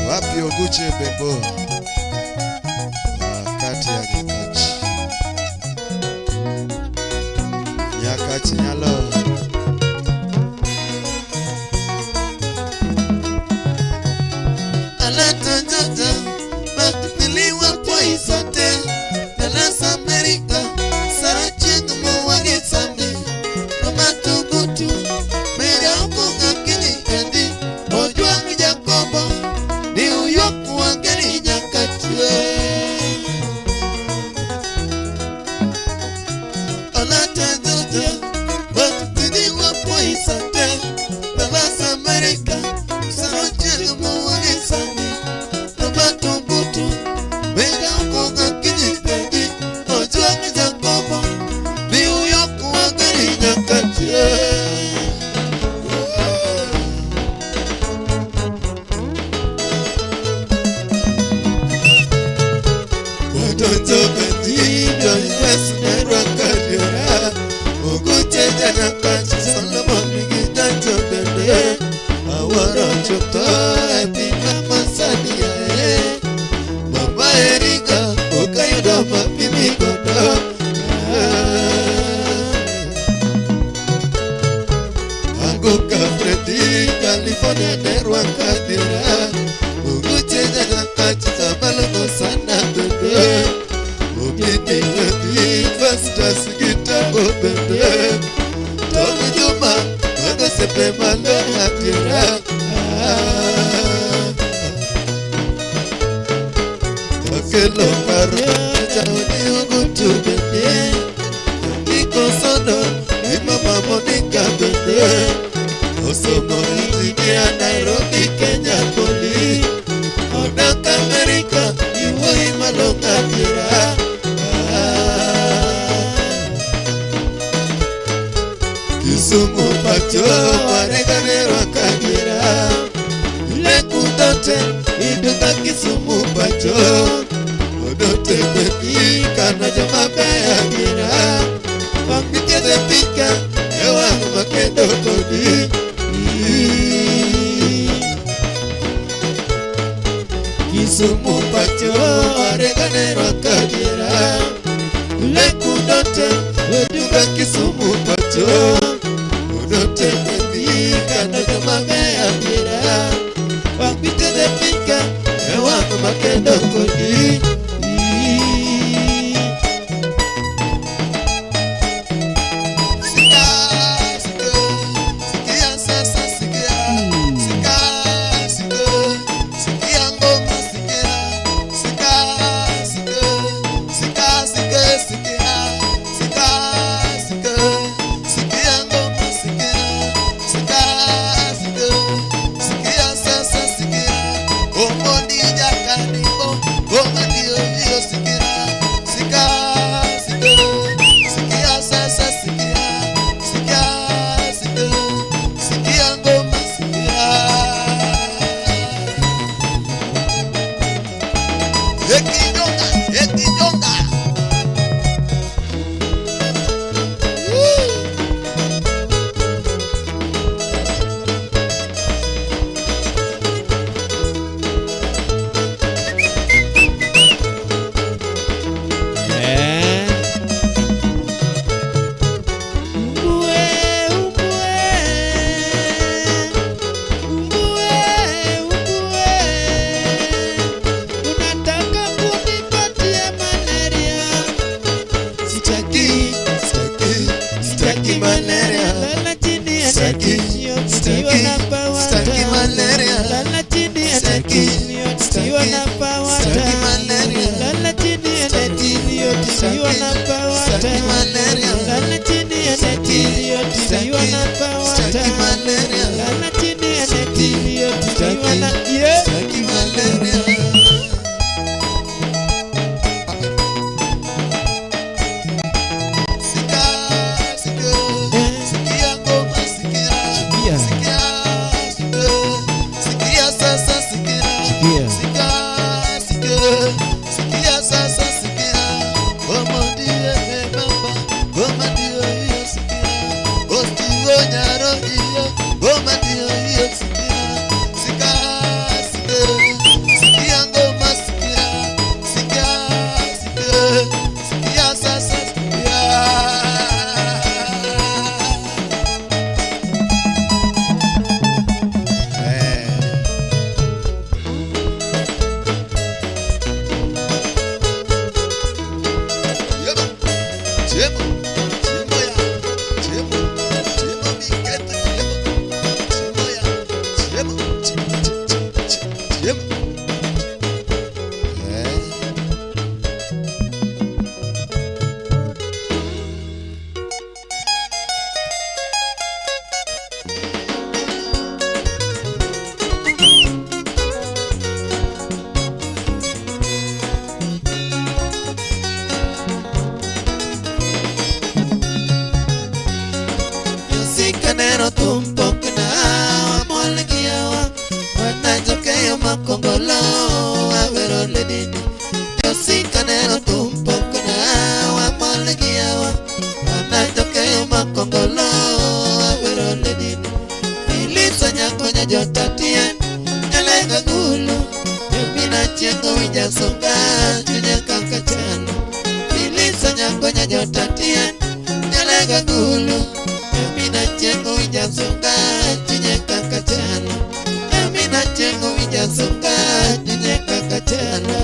Wapi Oguche Bebo wakati ya Nyakachi. Nyakachi nyalo Alata jata Bakipiliwa kwa isote Dallas America Sara chingu mwagi sami Romato gutu Mega uko kakini endi Ojuangi Jacobo New York wangeni Nyakachwe Alata jata Bakipiliwa kwa isote Dallas America Sara chingu mwagi sami Romato gutu Mega uko kakini endi Ojuangi Jacobo New York wangeni Nyakachwe Watoto bendito Yesu nerwa kanyera Oguche Nyakachi Solomon Migitacho bende Awara chokto Epika Masadia Mama Erika Okayudo mapimi godo Aguka Freddy California nerwa kanyera Oguche Nyakachi Sabalogo sana bende Obidi Freddy Fasta Sigita bende Tomi Juma Maga Sepe Malo Hatira Akelo Karo Chauni Ugutu bende Niko Sono Imama Monica bende Osomo Injinia Nairobi Kenya Poli Odak America Iwo Imalonga Tira Kisumu Pacho Wareganero Akadira Lekudote Iduka Kisumu Pacho Odote Kweki Kana Jamabe Akira Wambike de Pika Ewa Makendo Kodi Kisumu Pacho Wareganero Akadira Lekudote Iduka Kisumu Pacho Odote Kweki Kana Jamabe Akira Wambike de Pika Ewa Makendo Kodi Sikia Staki, staki, staki malaria. Lala chini ya Staki, netini yote tiwa na pawata. staki malaria. Lala chini ya netini yote tiwa na pawata. Staki malaria. Lala chini ya netini yote tiwa na pawata. Staki malaria. Lala chini ya netini yote tiwa na yeah. Staki malaria. Sika, sika, sikia ngoma, sikia. Yeah. Sikia, sikia, sikia sasa, sikia. Yeah. Sikia, sikia, sikia sasa, sikia. Ngoma ndiye membamba, ngoma ndiyo hiyo, sikia. Ostiyo nyaro hiyo, ngoma ndiyo hiyo, sikia. Sikia, sikia, sikia ngoma, sikia. Sikia, sikia, sikia sasa, sikia. Sikanero tumpokna molgiawa wanajokeyo makongolo avero ledini sikanero tumpokna molgiawa wanajokeyo makongolo avero ledini ilisa nyakonya jotatien nyalega gulu mina chengo wija songa chunya kakachano ilisa nyakonya jotatien nyalega gulu Amina chengo wija songa chinye kakachano Amina chengo wija songa chinye kakachano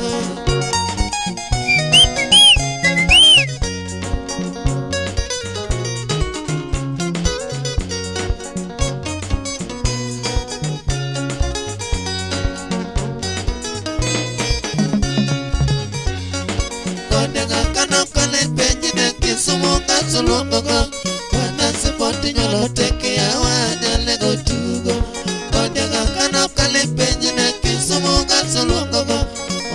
Kodega kano kale penjine kisumu kasulungogo Wanasipoti nyolo teke ya wanyale gotugo Kodega kano kale penjine kisumu kasulungogo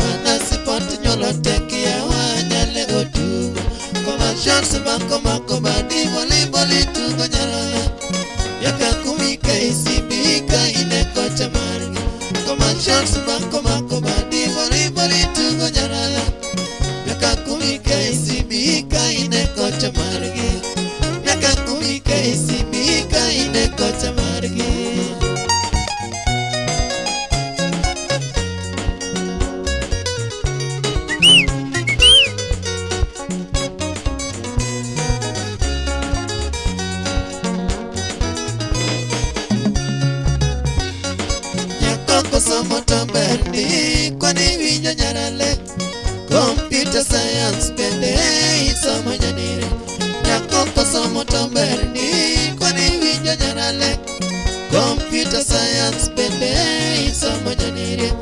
Wanasipoti nyolo teke ya wanyale gotugo Koma shansi bako mako badi boli boli tugo nyarala Yaka kumika isibika ine kocha margi Koma shansi bako mako badi boli boli tugo nyarala Yaka kumika isibika ine kocha margi Yaka kumika isibika ine kocha margi Nyakoko somo tamberni kwani winyo nyarale Computer science pende isomo nyanire Nyakoko somo tamberni kwani winyo nyarale Computer science pende isomo nyanire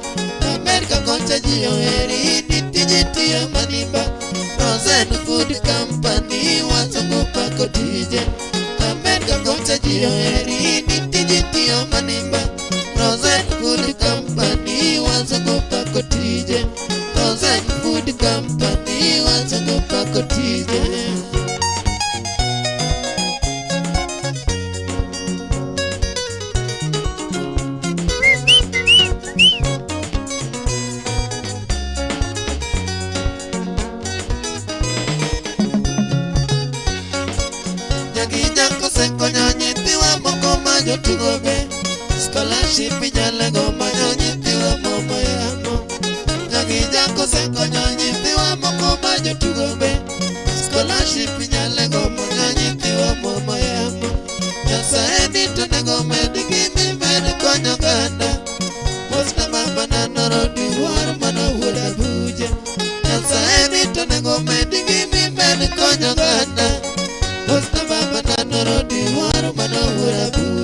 America koncha jiyo heri nitijitiyo manimba Rosen Food Company wazungupa kotije America koncha jiyo heri nitijitiyo manimba Rosen Food Company wazungupa kotije Rosen Food Company wazungupa kotije Nyako sekonyo nyithiwa moko majo tugobe Scholarship inyale go manyo nyithiwa momo yamo Nyako sekonyo nyithiwa moko majo tugobe Scholarship inyale go manyo nyithiwa momo yamo Nyasaye nito nego med gimi med konyo ganda Posta mama na norodi war mana wuda buje Nyasaye nito nego med gimi med konyo ganda Posta mama na norodi war mana wuda buje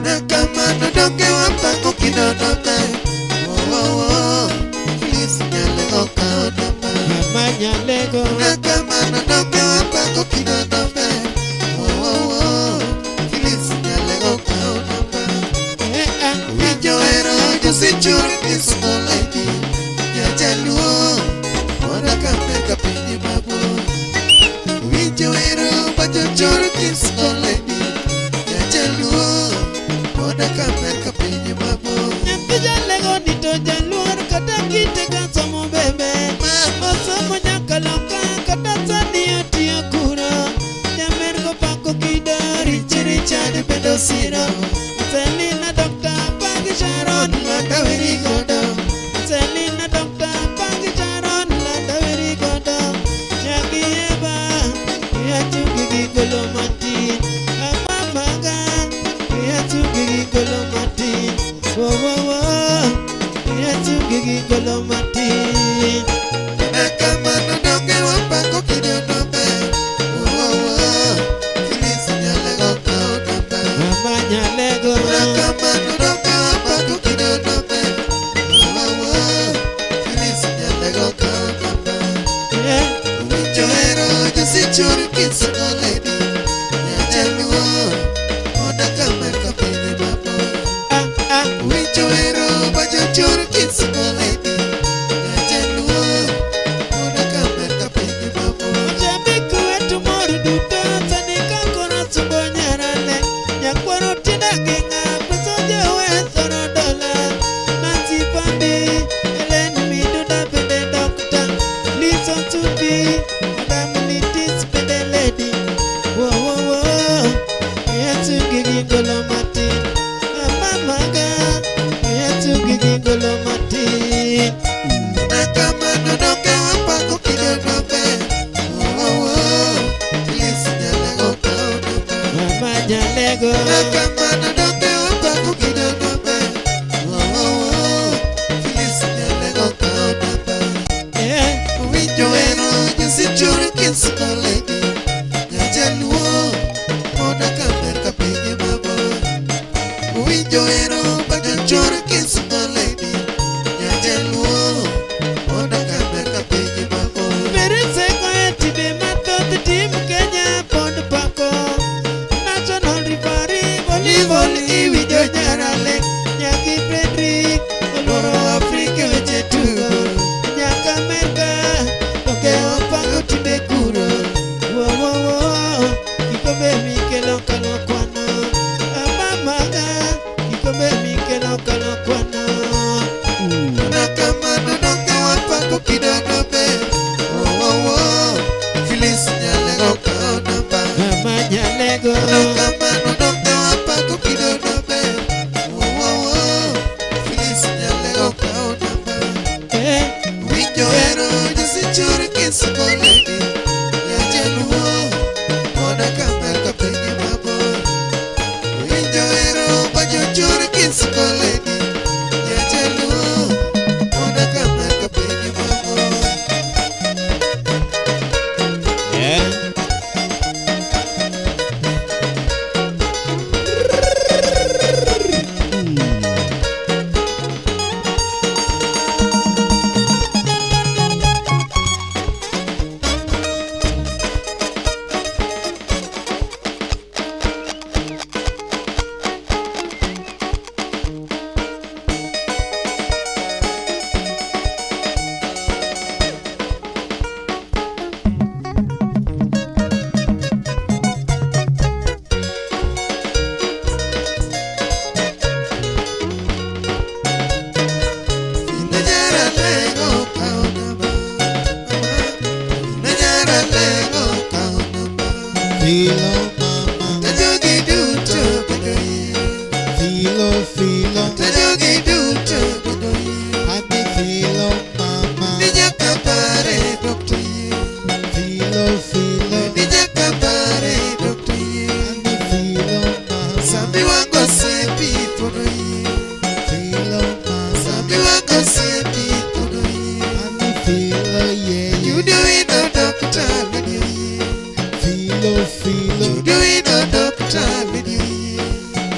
Na kamano donge wapango kidono be. Oh oh oh, please nyalego kao namba. Mama nyalego. Na kamano donge wapango kidono be. Oh oh oh, please nyalego kao namba. Winjo ero josichur kisumo lady. Nyajaluo, ona kameka pinyi mabor. Winjo ero bajochor kisumo lady. Nyajaluo, ona kameka pinyi mabor. Nyathi jalego nito jaluor kata kite ka somo bebe. Osomo nyaka loka kata sani otiyo kuro. Nyamergo pako kido richi Richard bedo siro. Selina Dr. Pagi Sharon lada wiri godo. Selina Dr. Pagi Sharon lada wiri godo. Nyaki eba ya chungi gigolo matin. Amamaga ya chungi gigolo matin. Wo wo wo ya chungi gigolo matin. Na kamano donge wapango kidono be. Oh oh oh, please nyalego kao namba. Mama nyalego. Na kamano donge wapango kidono be. Oh oh oh, please nyalego kao namba. Winjo ero josichur kisumo lady. Nyajaluo, ona kameka pinyi mabor. Winjo ero bajochur kisumo lady. Nyajaluo, ona kameka pinyi mabor. Mashabiki wetu moro duto sani kakora subo nyarane. Nyakwaro tina genga peso jowe thoro dola. Nancy Pambi, Ellen Miduda bende dokta. Lisa Tupi, Madam Nitis bende lady. Wo wo wo, yetu gigi golo matin. Mamaga, yetu gigi golo matin. Na kamano donge wapango kidono be. Oh oh oh, please nyalego kao namba. Mama nyalego. Na kamano donge wapango kidono be. Oh oh oh, please nyalego kao namba. Winjo ero josichur kisumo lady. Nyajaluo, ona kameka pinyi mabor. Winjo ero bajochor kisumo lady. Nyajaluo, ona kameka pinyi mabor. Mereseko etibe mathoth tim Kenya pod pako. National referee volleyball iwinjo nyarale. Nyaki Frederick oluoro Afrika weche tugo. Nyaka Amerika oke opango timbe kuro. Wo wo wo, kikombe mikelo kano kwano. Mamaga, kikombe mikelo kano kwano.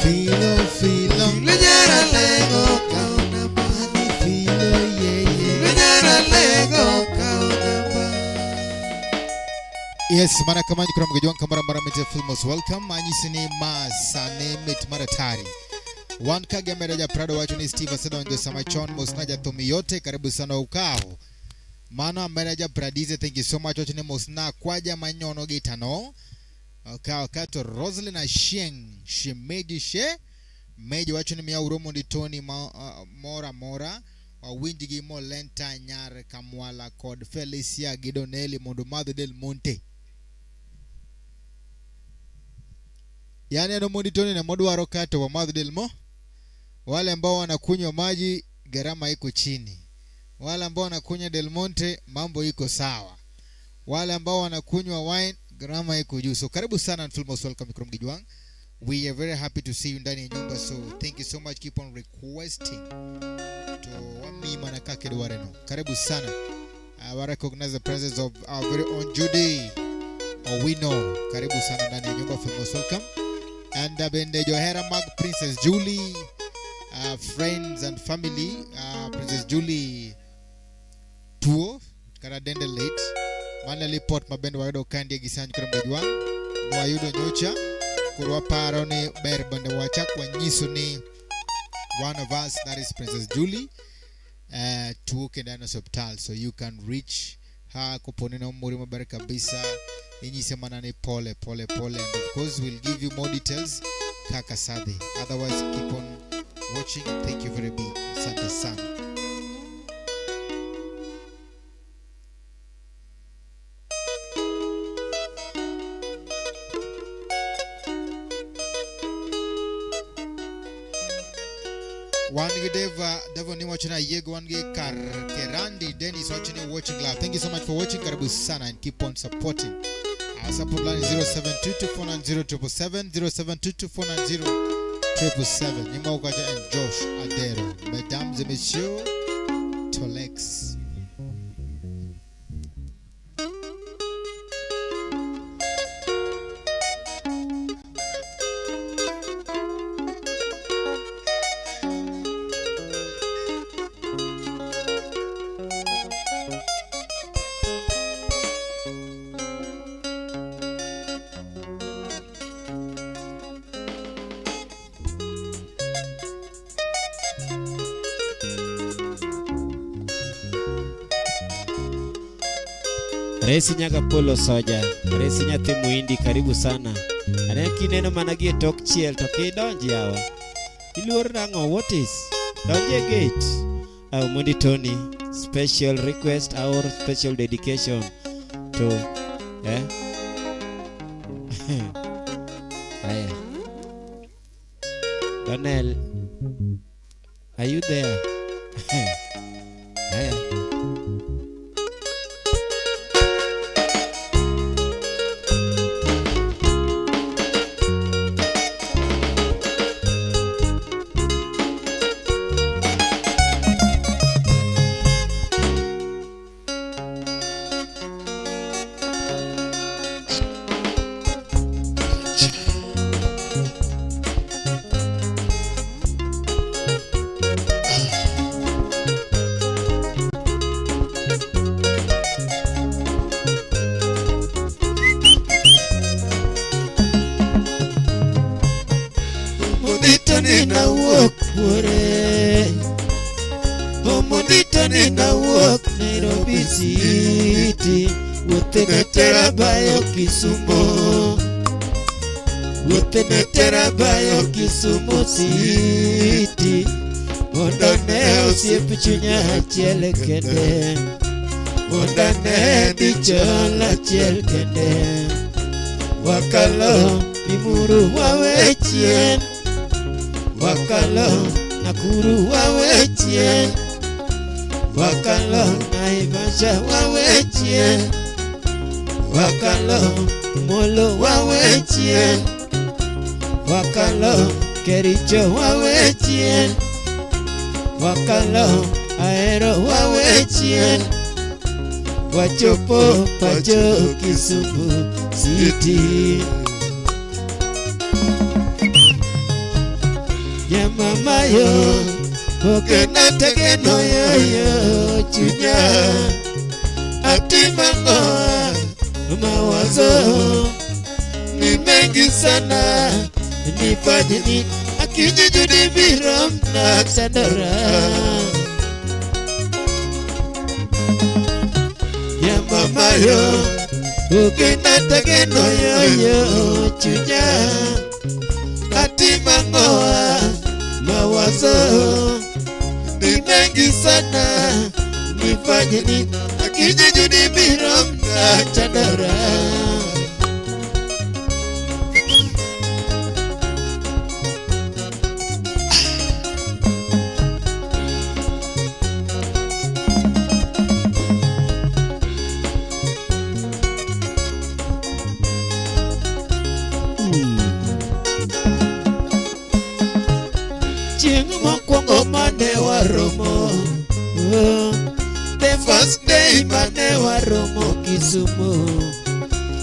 Filo nyara lego kaona ba. Filo Nyara lego kaona ba. Yes, mana kamanyi kuna mgejuan kamara mara mete Filmos welcome. Anyisini masane mit maratari. One kage mereja prado wacho ni Steve Asedo njo samachon mosnaja tomi yote karibu sana ukao. Mana mereja pradize thank you so much wacho ni mosna kwaja manyono gitano. Ukao kato Roslyn na Sheng Shemeji she Meji wacho ni miya uromo ndi Tony mora Wawinjigi mo lenta nyar kamwala kod Felicia Gidonelli Mondumado del Monte. Yani ano mundi Tony na moduwaro kato wa Madhu del Mo. Wale ambao wanakunywa maji gharama iko chini. Wale ambao wanakunywa Del Monte mambo iko sawa. Wale ambao wanakunywa wine gharama iko juu. So karibu sana and Filmos welcome from Gijwang. We are very happy to see you ndani ya nyumba, so thank you so much. Keep on requesting to wamima na kake wareno. Karibu sana. I recognize the presence of our very own Judy Owino. Karibu sana ndani ya nyumba. Filmos welcome. And Bende Johera Mag Princess Julie, friends and family, Princess Julie Tuo Karadende late Manali Port Mabendo Wado Kandi Gisanju Krambejuan Nwayudo Nyocha Kurwa Parone Berbande Wachak Wanyisuni. One of us, that is Princess Julie Tuo Kendana Subtal, so you can reach her Kuponino Murima Berekabisa Inyise manane pole and of course we'll give you more details kaka Sadi. Otherwise keep on watching and thank you very big. Asante sana. Wangi Devo ni watching Yego Wangi Kerandi Dennis watching live. Thank you so much for watching. Karibu sana and keep on supporting. Our support line is 0722-490-777, 0722-490-777. Nima Ukaja and Josh Adero. Mesdames et messieurs, Tolex. Resi nyaga polo soja, resi nyathi muindi karibu sana. Ane kineno managie tok chiel to kidonji yawa. Iluor rango, what is? Donje gate. Mundi Tony, special request or special dedication to Aya. Donel, are you there? Aya. Nina walk Nairobi City Wotene terabayo Kisumo Wotene terabayo Kisumo City Mondane osiepe chunya achiel kende Mondane dichol achiel kende Wakalo Mimuru wawechien Wakalo Nakuru wawechien Wakalo Naivasha wawechie Wakalo Molo wawechie Wakalo Kericho wawechie Wakalo Aero wawechie Wachopo Pacho Kisumu City ya mama yo ogena tegeno yo chunya atimango mawazo ni mengi sana nifanye nini akijijudi biram na sadara ya mama yo ogena tegeno yo chunya atimango mawazo ni mengi sana nifanye nini akijijudi biram na sadara The first day mane waromo Kisumu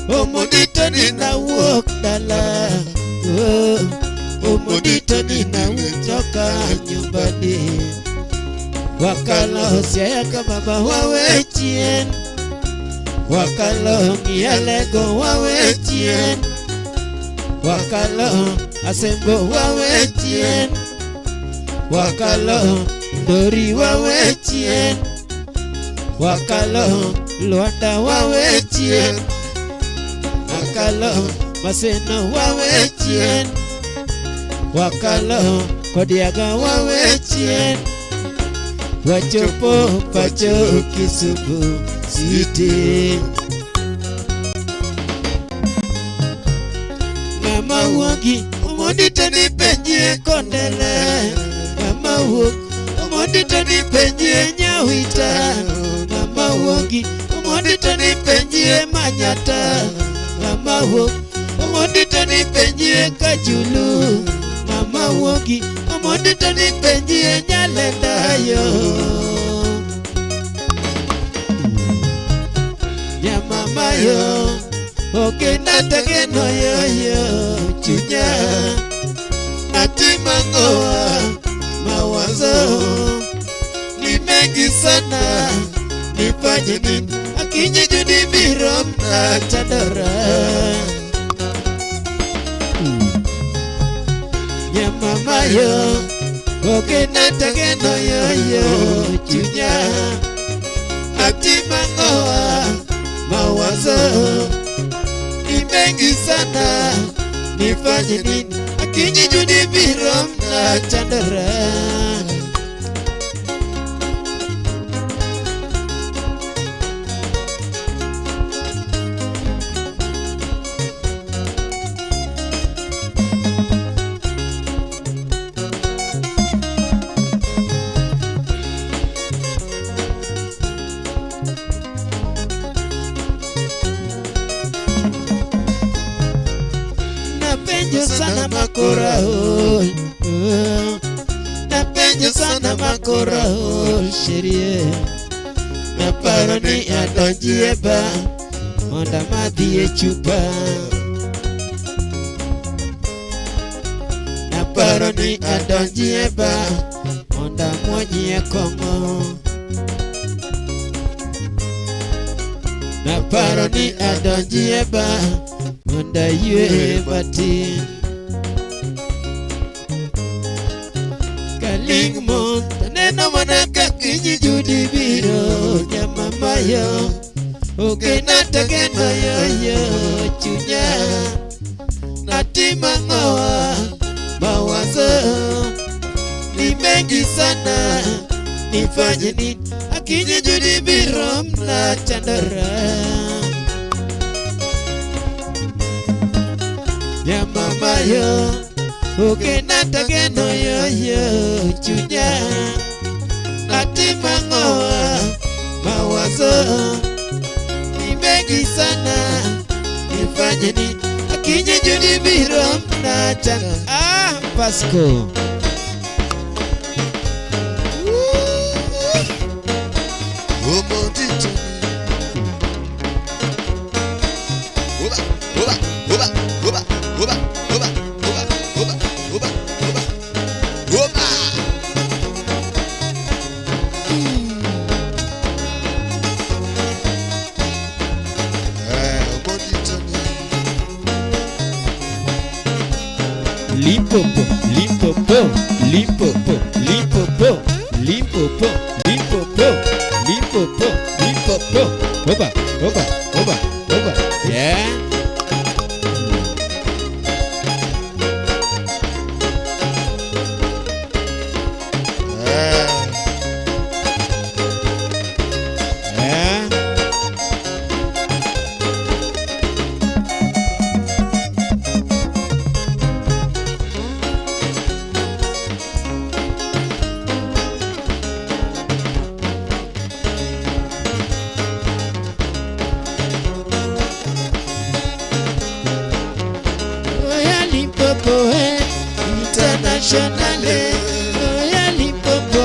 omodito nina wuok dala omodito nina utoka nyumbani wakalo siaya kama wawe chien wakalo ngiyalego wawe chien wakalo asembo wawe chien wakalo Dori wawe chien wakalo Luanda wawe chien wakalo Maseno wawe chien wakalo Kodiaga wawe chien wachopo pacho Kisumu City mama wogi umodito ni penjie kondele mama wogi umodito ni penjie nyawita mama wogi umodito ni penjie manyata mama wogi umodito ni penjie kajulu mama wogi umodito ni penjie nyalenda yo ya mama yo okena tegeno yo chunya atimangoa mawazo ni mengi sana nifanye nini akijijudi biram na chandara ya mama yo okena tegeno yo chunya atimangoa mawazo ni mengi sana nifanye nini akijijudi biram na chandara napenjo sana makora napenjo sana makora sherie naparo ni adonjie ba monda madhie chupa naparo ni adonjie ba monda mwonyie kongo naparo ni adonjie ba monda yue matin kaling mon taneno manaka kijijudi biro nyamama yo ogena tegeno yo chunya natimangoa mawazo ni mengi sana nifanye nini akijijudi biro na chandara ya mama yo ogena tegeno yo chunya atimangoa mawazo ni mengi sana nifanye nini akijijudi biram na chandara Pasco omodito oba Limpopo, Limpopo, Limpopo, Limpopo, Limpopo, Limpopo. Oba, oba, oba, oba. Yeah. Internationale, oya Limpopo,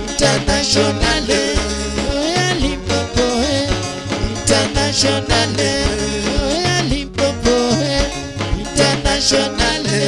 internationale, oya Limpopo, internationale, oya Limpopo, internationale.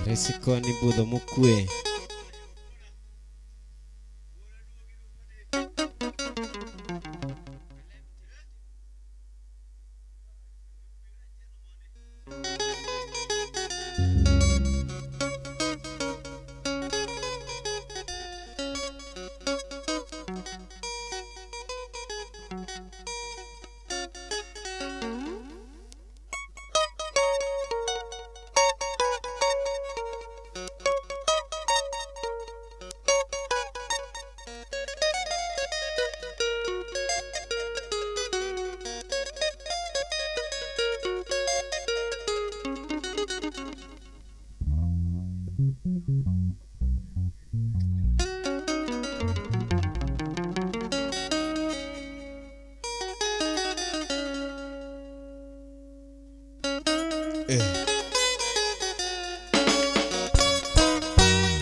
Resikoni budho mokwe.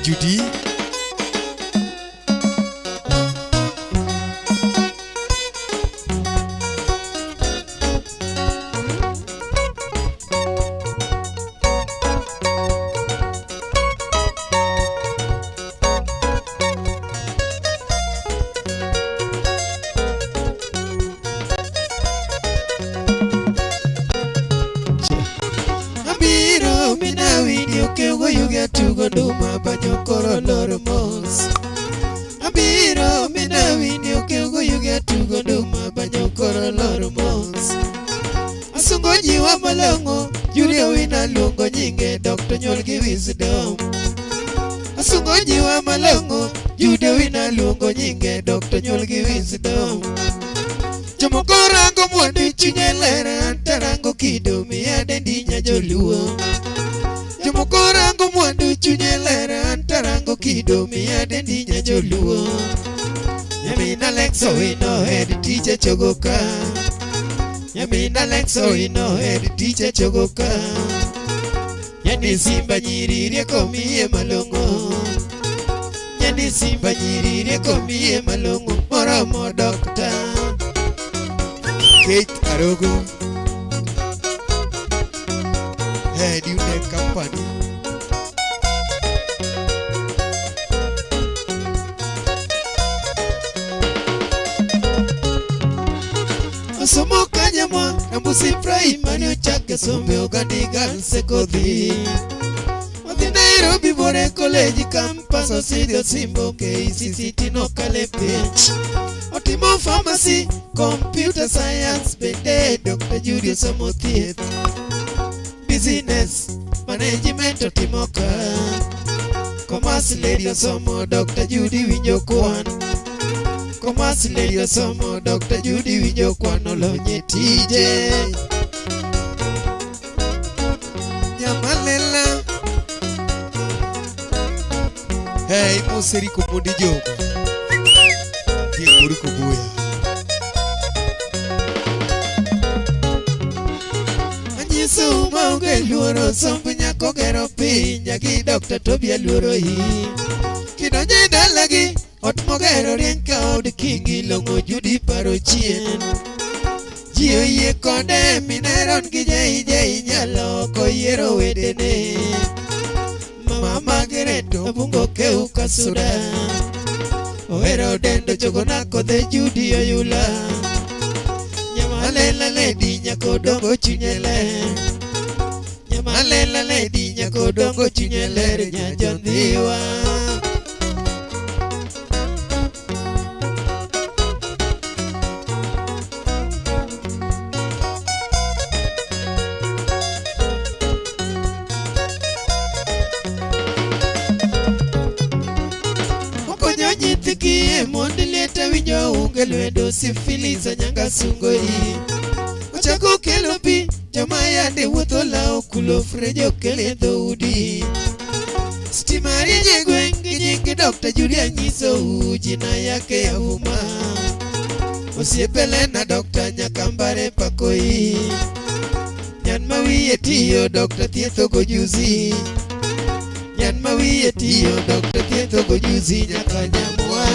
Judy. Abiro mina winyo kego yuge tugo duma banyo koro loro mos. Asungo jiwa malongo Julia wina luongo nyinge Dr. Nyuol gi wisdom. Asungo jiwa malongo Julia wina luongo nyinge Dr. Nyuol gi wisdom. Jomoko rango mwandu chunye lera tarango kido miya dendi nya joluo. Jomoko rango mwandu chunye lera tarango kido miya dendi nya joluo. Yamina Lexo ino head teacher chogoka. Yamina Lexo ino head teacher chogoka. Yani simba nyiririe komiye malongo. Yani simba nyiririe komiye malongo. Moromo dokta Kate Arogo Head Unique Company. Somo kanyamwa Nambusi primary ochake sombe ogandi girls kodhi. Odhi Nairobi Bore College campus osidio simbo KCCT no kalepe. Otimo pharmacy, computer science bende Dr. Judy somo thieth. Business management otimo ka. Commerce lady somo Dr. Judy winjo kwan. Commerce lady somo Dr. Judy winjo kwan olonye tije. Nyamalela Hey, Moseri Kumundi Jomo. Muriko Buya. Anyiso maonge luoro somb nyako gero piny nyaki Dr. Tobia luoro hi. Kidonje dalagi ot mogero rieny ka od kingi longo Judi paro chien. Ji oyie kode mineron gi jei nyalo koyiero wedene. Mama Margaret obungo keu kasuda. Ohero dendo chokona kode Judi oyula. Nyamalela lady nyako dongo chunyele. Nyamalela lady nyako dongo chunyele nyajondhiwa. Mondi leta winjo unge lwedo sifilis nyanga sungo hii. Ochako kelo pi joma yande wuotho lao kulo frejo kele dhoudi. Stimari jegwengi nyingi Dr. Julia nyiso jina yake ya huma. Osiepele na Dr. Nyakambare pakoi. Nyan mawiye tiyo Dr. Thietho gojuzi. Nyan mawiye tiyo Dr. Thietho gojuzi nyaka nyamwa.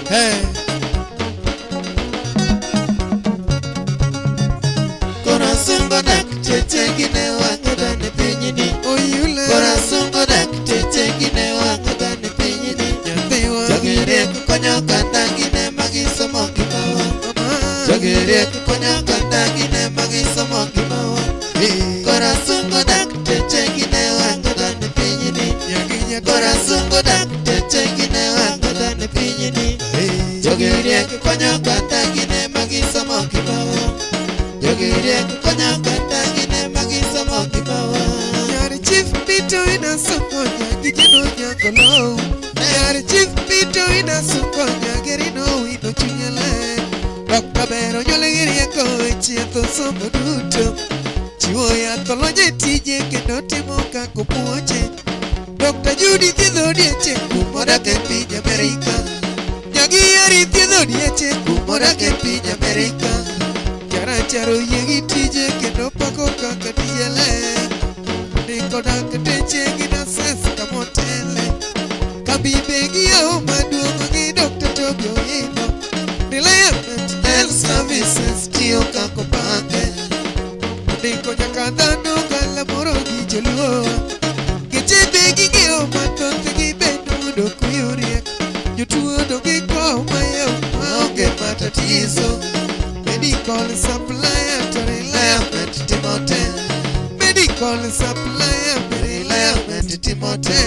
Hey. Corazón godak chechegine wangadane pinyini. Oyule. Corazón godak chechegine wangadane pinyini. Jagere kukonyo kandangine magisomo kimawa. Jagere kukonyo kandangine magisomo kimawa. Corazón godak chechegine wangadane pinyini. Corazón godak chechegine wangadane pinyini. Jogere kukonyo kandangine magisomo kimawa. Jogere kukonyo kandangine magisomo kimawa. Yari chief pito ina sokonya gijeno nyakolo. Yari chief pito ina sokonya gerino ino chunyele. Dr. Bero nyole girieko echietho somo duto. Chiwo yath olonye tije kendo timo kako puonje. Dr. Judy thiedho dieche kumodak e piny Amerika. Nyagi yari thiedho dieche kumodak e piny Amerika. Jaracharo yegi tije kendo pako kaka tijele. Niko dak teche gina ses kamotele. Kabibe giyo maduong' gi Dr. Tobio Ino. Reliant Health Services tiyo kako pange. Niko nyaka dhano galamoro gi joluo. Gichebe giyo mathoth gi bendo mudo kuyuriek. Jotuo donge kwa mayo maonge matatizo. Medical supplier to Reliant Timote. Medical supplier to Reliant Timote.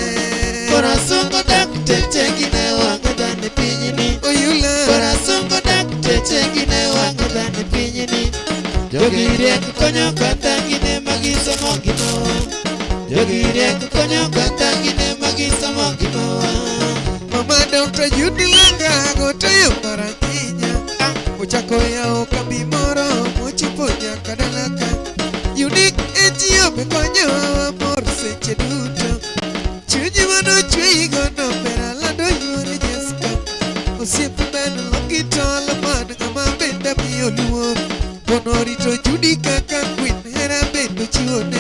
Corazón godak chechegine wangadane pinyini. Oyula. Corazón godak chechegine wangadane pinyini. Jogire kukonyo kandangine magisomo kimawa. Jogire kukonyo kandangine magisomo kimawa. Mama Dr. Judy Langa gotayo parakinya. Ochako yao kambi moro mochipo nyaka dalaka. Unique Ethiopia konyo amor seche duto. Chunyi mano chweyi gono pera lando yore Jessica. Osiepe beno lokitolo man kama benda miyo luor. Bono rito Judy kaka queen hera bendo chiwone.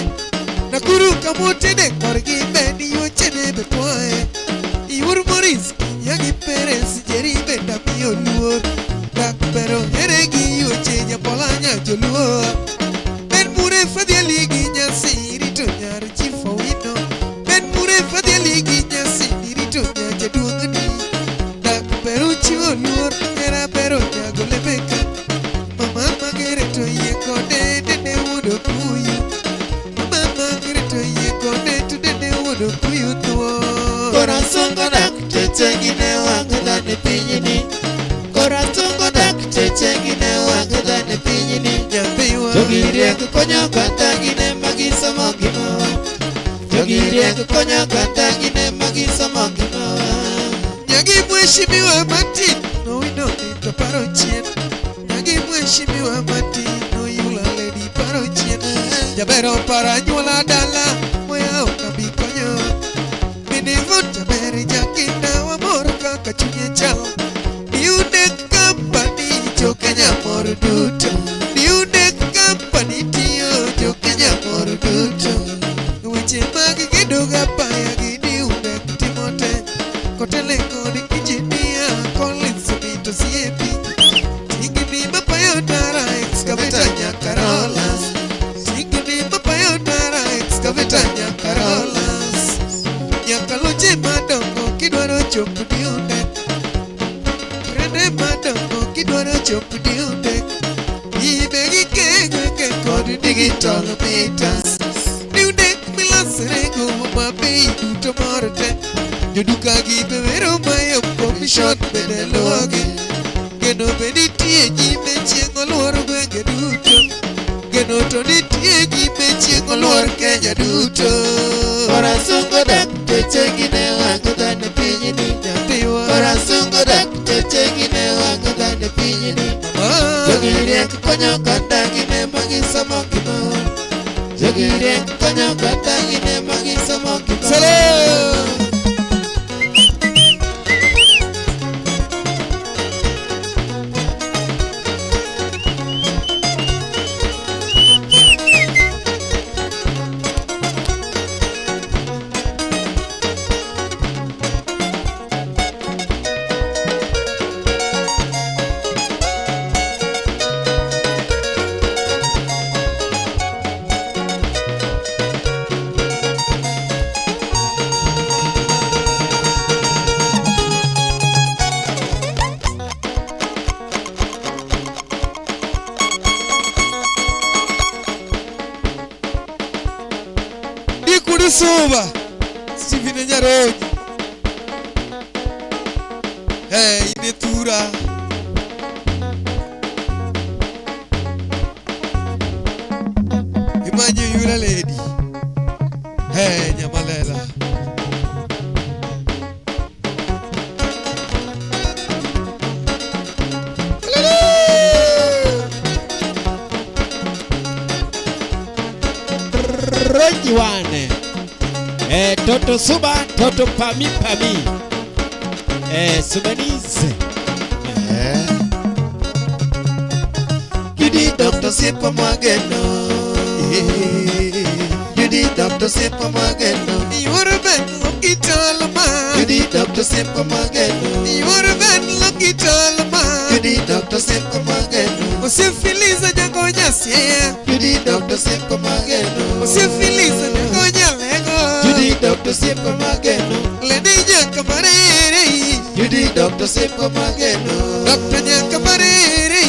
Nakuru kamotene korgi beni yochene bepoe. Iur Morris yagi Perez jeri benda miyo luor. tuo Ben mure fadia ligi nyasi rito nyar chifo wino Ben mure fadia ligi nyasi rito nyar jaduongni Dak peru chiwo luor era pero nyago lebeka Mama magere to yie kode dene wudo kuyu Mama magere to yie kode to dene wudo kuyu tuo Corazón godak chechengine wangdane pinyini Corazón godak chechengine wangdane pinyini Nyambiwa Jogiriek konyo katangine magisomo gima Jogiriek konyo katangine magisomo gima Nyagi mheshimiwa Martin no wino to paro chien Nyagi mheshimiwa Martin no yula lady paro chien Jabero para nyuola dala moya okabi konyo Minivut jaberi jakinda wa mor kaka chunye chal Niude company jo Kenya mor duto Niude company tiyo jo Kenya mor duto Weche mag giduga paya giniude timote Kotele kodi kijinia Collins mito siepi Tingini mapayo dara excavator nyakarolas Tingini mapayo dara excavator nyakarolas Nyakaloche madongo kidwaro chopo diunde Rende madongo kidwaro chopo diunde Ibe gikege kod digital meters Diunde milasrego mabei duto morte Joduka gibe vero mayo commission bede loge Geno benitie jime chieng' oluor gwenge duto Geno to nitie jime chieng' oluor Kenya duto Corazón godak chechengine wangdane pinyini Nyambiwa Corazón godak chechengine wangdane pinyini Jogiriek konyo katangine magisomo gima Jogiriek konyo katangine magisomo gima Salam Suba Stephen Nyaroji Hey Inetura Imanyo yula lady Hey Nyamalela Rojiwane Toto Suba, Toto Pami Pami Subanese You did Dr. Sipa Mageno You did Dr. Sipa Mageno You were a man lucky talama You did Dr. Sipa Mageno You were a man lucky talama You did Dr. Sipa Mageno Você feliz a jagonya sia You did Dr. Sipa Mageno Você feliz a jagonya lego You did Dr. Sipa Mageno Lady Jakamarere You did Dr. Sipa Mageno Dr. Jakamarere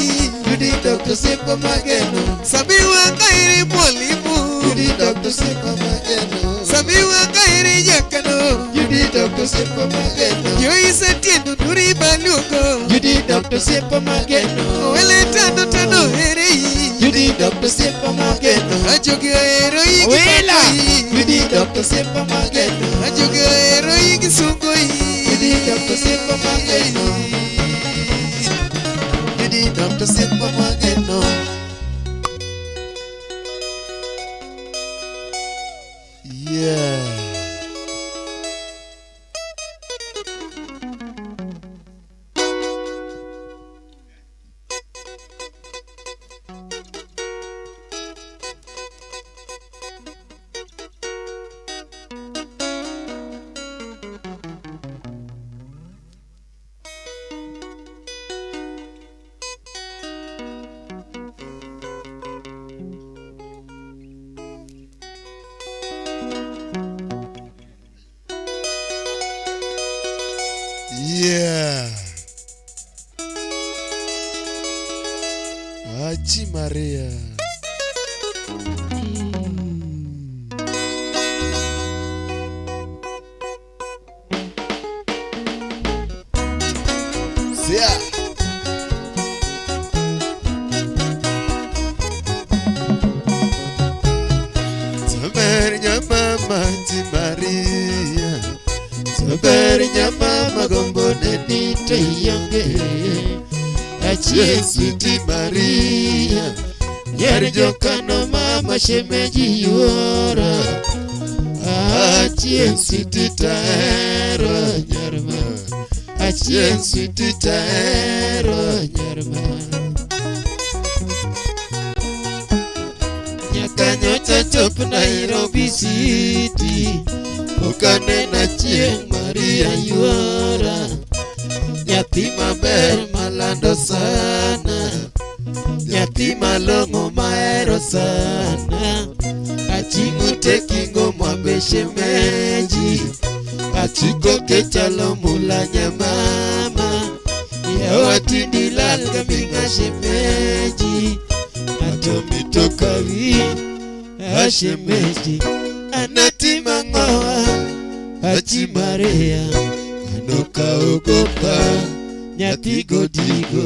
You did Dr. Sipa Mageno Sabiwa kairi mwalimu You did Dr. Sipa Mageno Sabiwa kairi jakano You did Dr. Sipa Mageno Yo isa tiendo duri balugo You did Dr. Sipa Mageno Wele tano tano herei You did Dr. Sipa Mageno Ajogi ero igi Wela You did Dr. Sipa Mageno Ajogi ero igi sungoi You did Dr. Sipa Mageno You did Dr. Sipa Mageno Yeah Yeah. Achi Maria. Yeah. Sabernya mama Achi Maria. Sabernya mama gombone nite yange. Achi Sweetie Maria. Nyarjo kano mama shemeji yuora. Achi Sweetie Taero nyarma. Achi Sweetie Taero nyarma. Nyakanyo chachop Nairobi City. Ukane na Chieng Maria yuora. Nyathi maber malando sana. Nyathi malong'o mahero sana. Aching'o tekingo mwambeshe meji. Achiko kechalo mula nyamama. Yawatindi lal kaminga shemeji. Atomito kawi ashemeji. Anati mangoa Achi Maria. Anoka ogopa nyathi godigo.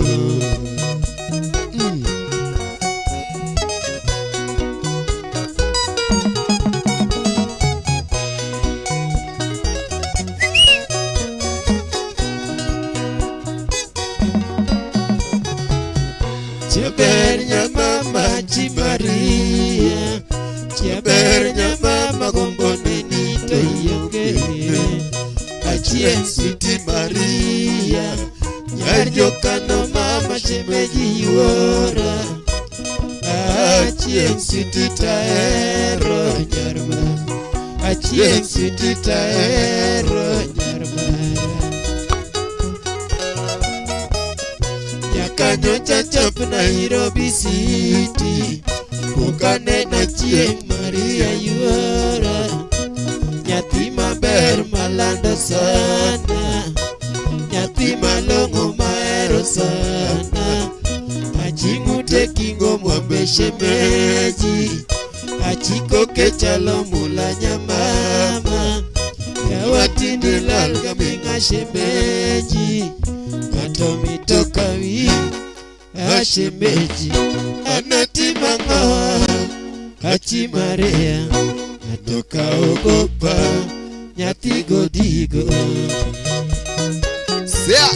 Chaber nyamama Achi Maria. Chaber nyamama gombone nito yonge. Achi Sweetie Maria. Nyarjo kano mama shemeji yuora. Achi Sweetie Taero nyarma. Achi Sweetie Taero nyarma. Nyakanyo chachop Nairobi City. Ukane na Chieng Maria yuora. Nyathi maber malando sana. Nyathi malong'o mahero sana. Aching'o tekingo mwambeshe meji. Achiko kechalo mula nyamama. Yawatindi lal kaminga shemeji. Atomito kawi ashemeji. Anati mangoa Achi Maria. Anoka ogopa nyathi godigo. Yeah.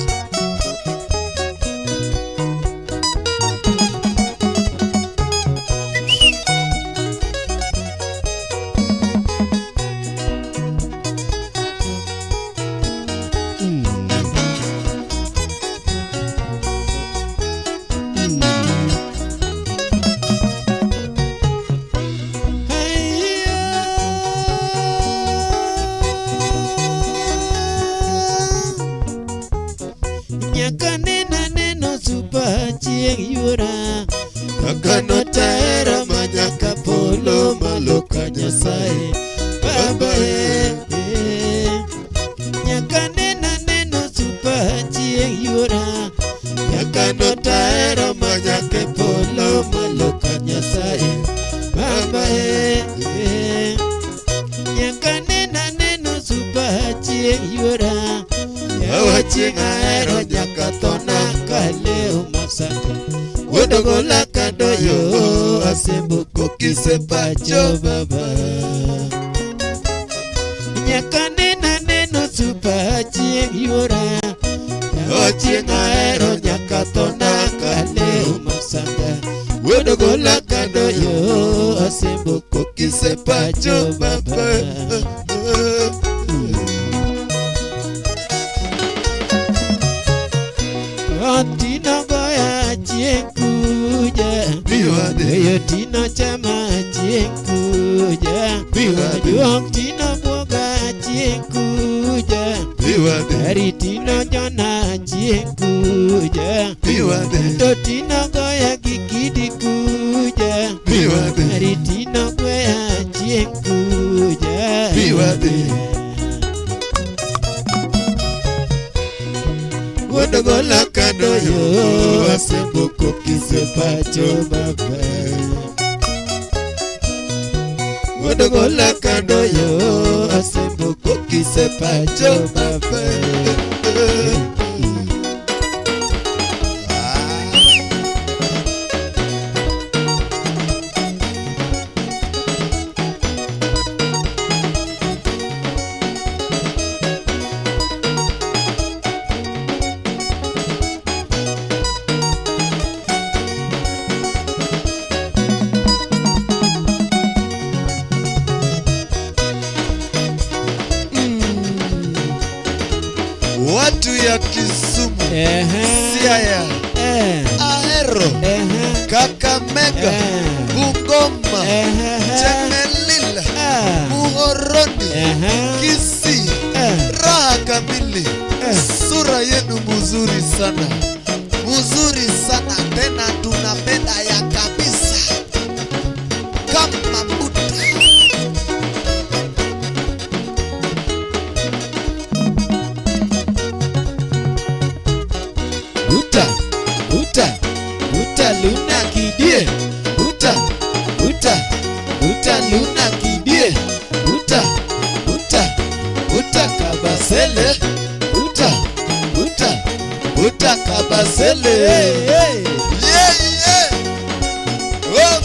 Nyakane neno supa Chieng yuora. Akano taera manyaka polo maloka Nyasaye. Baba Nyakane neno supa Chieng yuora. Akano taera manyaka polo maloka Nyasaye. Baba Nyakane neno supa Chieng yuora. Yawa Chieng ahero nyaka thona kaleo masaka. Wodogola kadoyo asembuko kisepacho baba. Nyakane neno supa Chieng yuora. Yawa Chieng ahero nyaka thona kaleo masaka. Wodogola kadoyo asembuko kisepacho baba. Tino goya Chieng kuja. Yo tino chama Chieng kuja. Duong tino boga Chieng kuja. Dari tino jona Chieng kuja. To tino goya gikidi kuja. Dari tino goya Chieng kuja. Wuodo gola kando yo asemboko kisepacho baba. Wuodo gola kando yo asemboko kisepacho baba. Watu ya Kisumu, Siaya, Ahero, Kakamega, Bungoma, Chemelil, Muhoroni, Kisii, raha kamili. Sura yenu mzuri sana, mzuri sana tena, tunapenda ya kabisa kama Buddha. Buta Luna Kidie, Buta Luna Kidie, Buta Kabasele, Buta Kabasele. Yeah. Oh,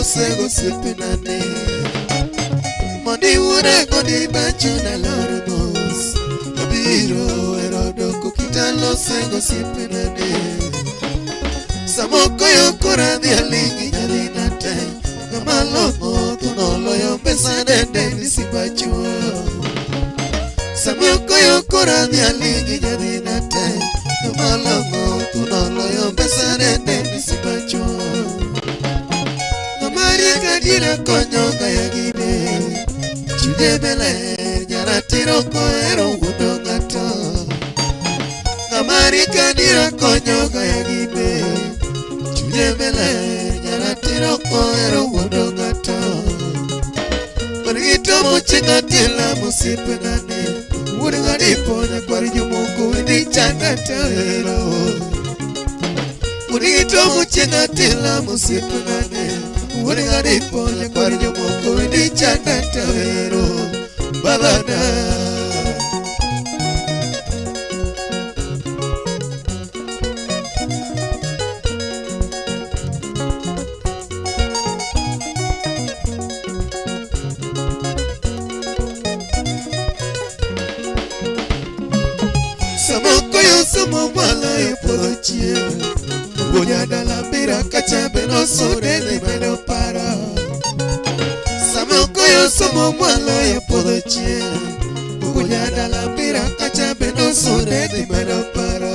Sego sipinane Modi wure godi bachuna lormos Abiro erodo kukitalo sego sipinane Samoko yokura dialingi nyarinate Gamalomo tunolo yombesa dende nisibachua Samoko yokura dialingi nyarinate Gamalomo tunolo yombesa dende nisibachua Kadira konyo kaya gide Chude bele Nyara tiro koero wudo gato Kamari kadira konyo kaya gide Chude bele Nyara tiro koero wudo gato Marigito muchinga tila musipe nane Wude gadipo na kwari jumuku Windi chanda tawero Marigito muchinga tila musipe nane Wuri gari pole kwari jomoko Windi chanda tawero Babana chien Bunya dala bira kacha beno sore de beno para Samo koyo somo mwalo ya podo chien Bunya dala bira kacha beno sore de beno para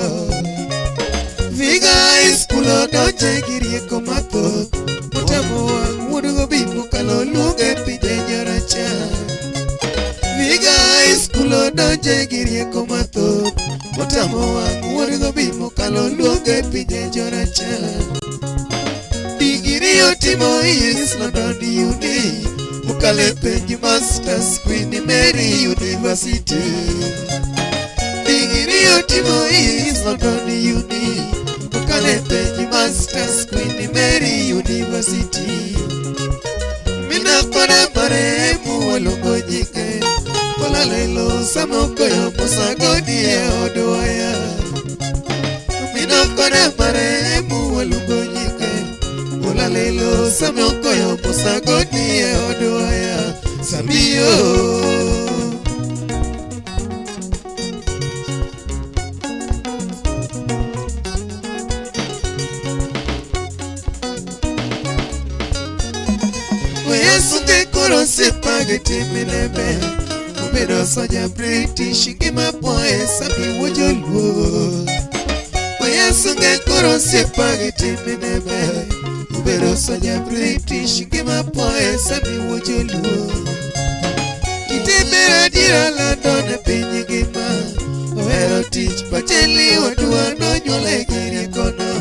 Viga iskulo doje girie komato Mutamo wang wudugo bimu kalo luge pide nyoracha Viga iskulo doje girie komato Mutamo wang wudugo bimu kalo luge pide nyoracha Digiri otimo is London Uni Mukale penji masters Queen Mary University Digiri otimo is London Uni Mukale penji masters Queen Mary University Mina kona maremu walongo jike Kola lelo samoko yo musagodi e odoaya Mina kona maremu walongo jike Kola lelo samoko yo musagodi e odoaya Samio Sunge koro sepageti minebe Ubedo soja British ngima poe sabi wojoluo Oya sunge koro sepageti minebe Ubedo soja British ngima poe sabi wojoluo Kitembera dira London pinyi ngima Oero tich pacheli wadua no nyole giri kono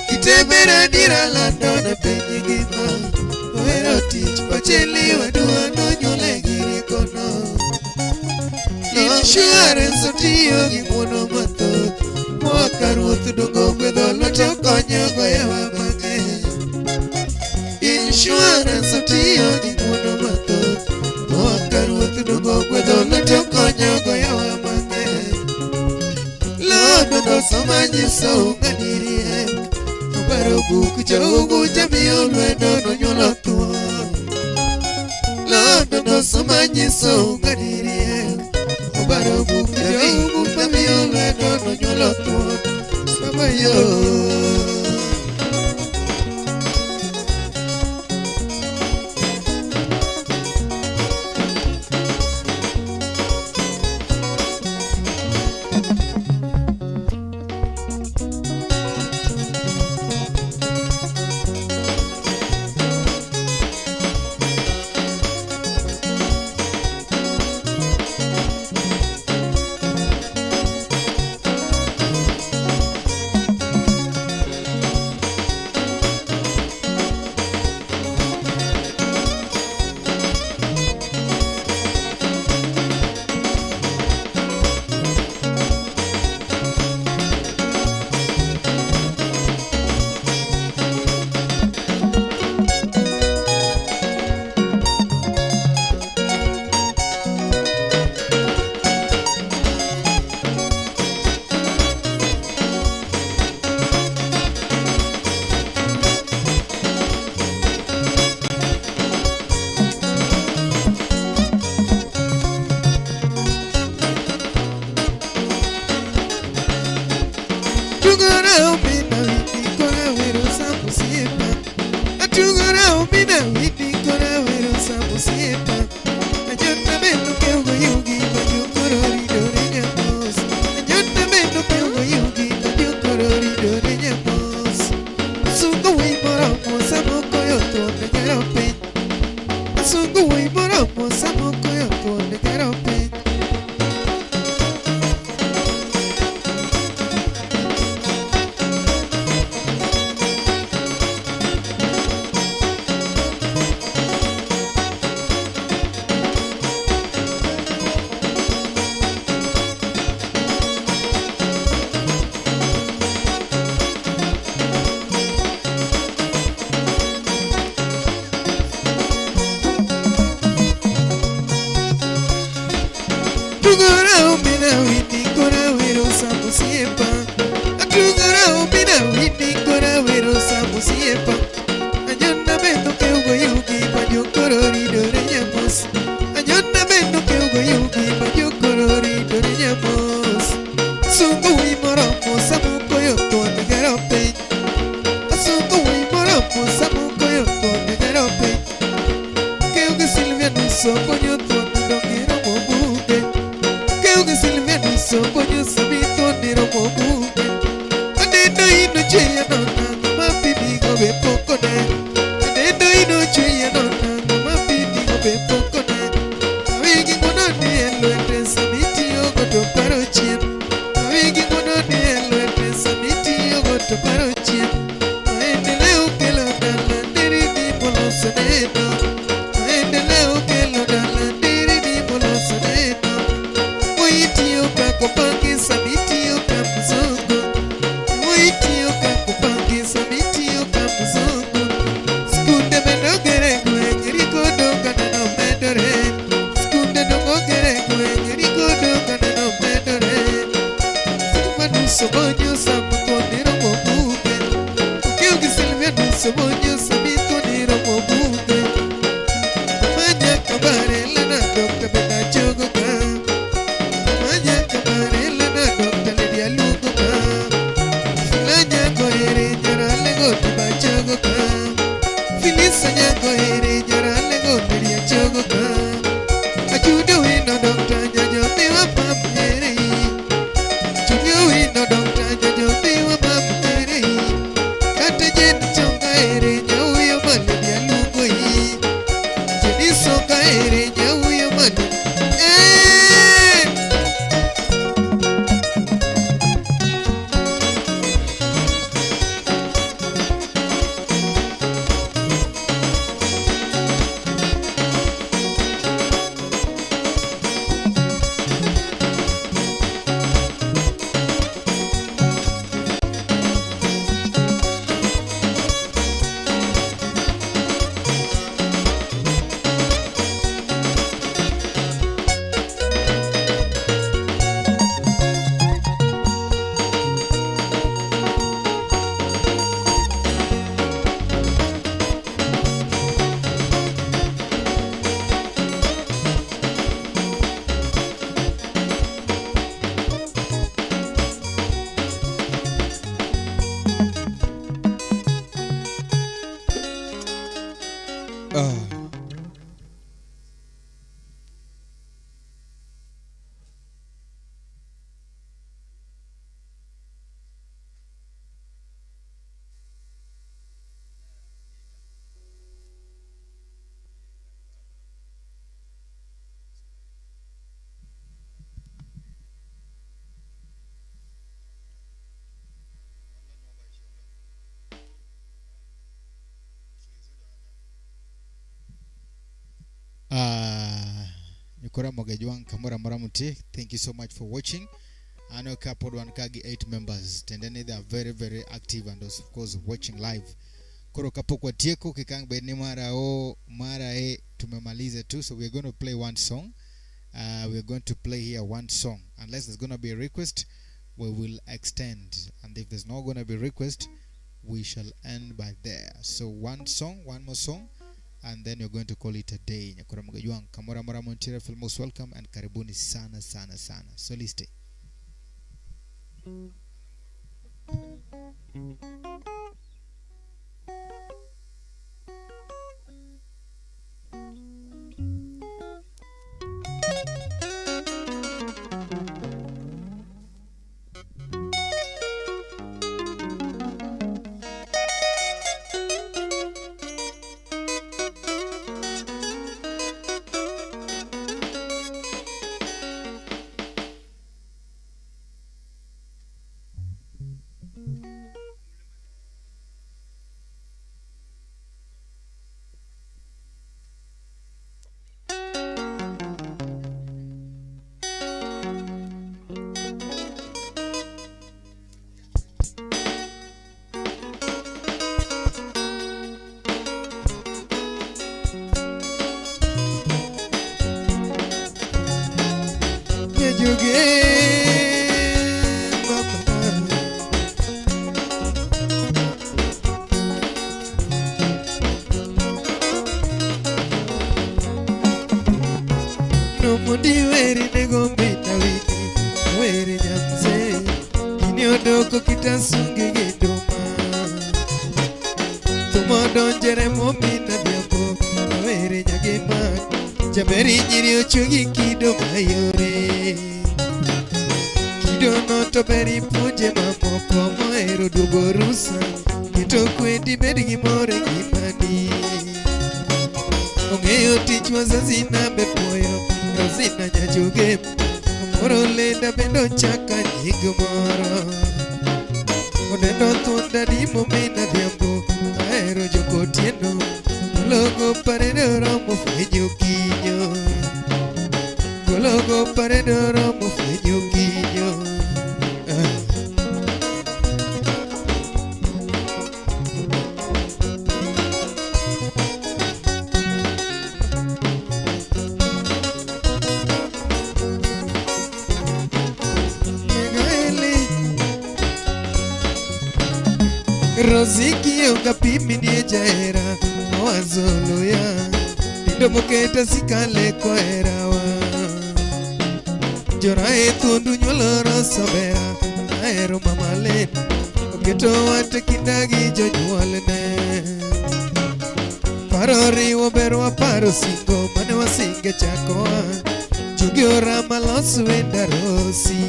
Kitembera dira London pinyi ngima Pero teach pacheli wadua no nyole giri kono Insurance otiyo gi muono mathoth Mwaka ruoth dongo gwedho loto konyo goyewa mang'eny Insurance otiyo gi muono mathoth Mwaka ruoth dongo gwedho loto konyo goyewa mang'eny Lodo nosoma nyiso ng'adiri ek Obaro buk jogu jamiyo lwedo no nyulo thuo Lodo nosoma nyiso ng'adiri ek Obaro buk jogu jamiyo lwedo no nyulo thuo Samayo Sungu wi moro mo sabu moloso neno. Maendeleo kelo dala diri ni moloso neno. Muitiyo kakupangisa mitiyo kamzungu. Muitiyo kakupangisa mitiyo kamzungu. Skunde bendo gere kwenye rikodo kanano medore. Skunde dongo gere kwenye rikodo kanano medore. Sikuma sobonyo samko niro mobuge. Ukiu gisilvia sobonyo samiko niro mobuge. Manya kabare lana dokta bena chogo ka. Manya kabare lana dokta ledia lugo ka. Filanya kohere jara lego tiba chogo ka. Filisanya kohere jara lego ledia chogo ka. Ajudo wino dokta nyanyo tewa pamere. No doctor, you do a mamma. Cut a jet, chonga, you money, and Lugo. Jenny Soka, you money. Nikora Mogajwang Kamura Maramuti, thank you so much for watching. I know Kapod Wankagi 8 members. Tendeni, they are very, very active and also, of course, watching live. Koro kapokwa tieko kikang beni mara o mara e tumemalize tu. So we're going to play one song. We're going to play here one song. Unless there's going to be a request, we will extend. And if there's not going to be a request, we shall end by there. So one song, one more song, and then you're going to call it a day. Nyakura Mugajwang Kamura Mara Montira, feel most welcome and karibuni sana sana sana. So liste. Jaberi nyiri ochugi kido mayore Kido no to beri punje mamoko Moero dugo rusa Kito kwendi bedi gimore gimani Ongeyo tich wazazi na bepoyo Rozina nyajuge Moro lenda bendo chaka nyigo moro Onendo thunda di momena dhiambo Aero joko tieno Gologo paredo romo fwenyo kinyo. Gologo paredo romo fwenyo kinyo. Rosiki ukapimi ni jaera Wazolo ya Indo moketa sikale kwa erawa Jorae tundu nyolo rosa bera Aero mamalen Oketo wate kindagi jo nyualene Parori waberwa paro singo Mane wasinge chakoa Chugi orama losu enda rosi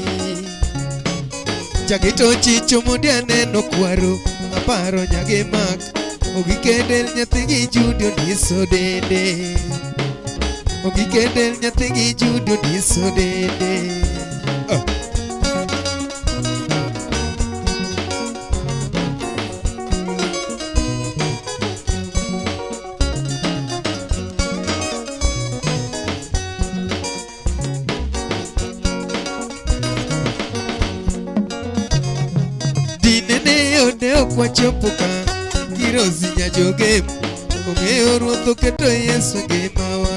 Jagito chicho mondiane no kwaro Aparo nyage mak Ogikendel nyathigi judo diso dede Ogikendel nyathigi judo diso dede Kwa chopuka Kirozi nyajoge Ongeo ruotho keto Yesu ngemawa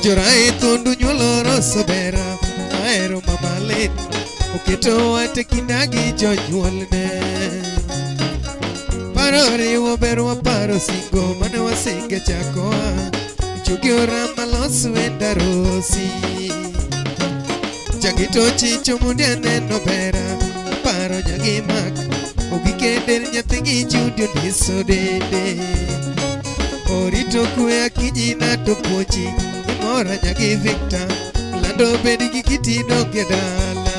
Jorae tundu nyuolo roso bera Aero mamalen Oketo wate kindagi jo nyuolne Parori waberwa paro singo Mane wasinge chakoa Chugi orama losu enda rosi Jagito chicho mundiane no bera Paro nyagi mak Ogikendel nyathigi judo diso dede Orito kwe akijina to pochi Imora nyagi Victor Lando bedigi kiti doge dala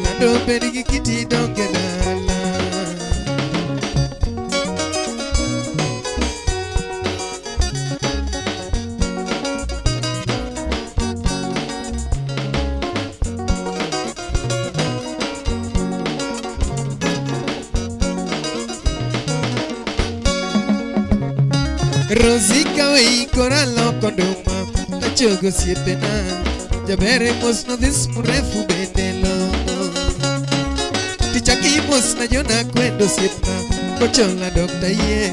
Lando bedigi kiti doge dala Rosika wei koralo konduma Tachogo siepena Jabere mosno this murefu bendelo Tichaki mosna jona kwendo siepna Kochola dokta ye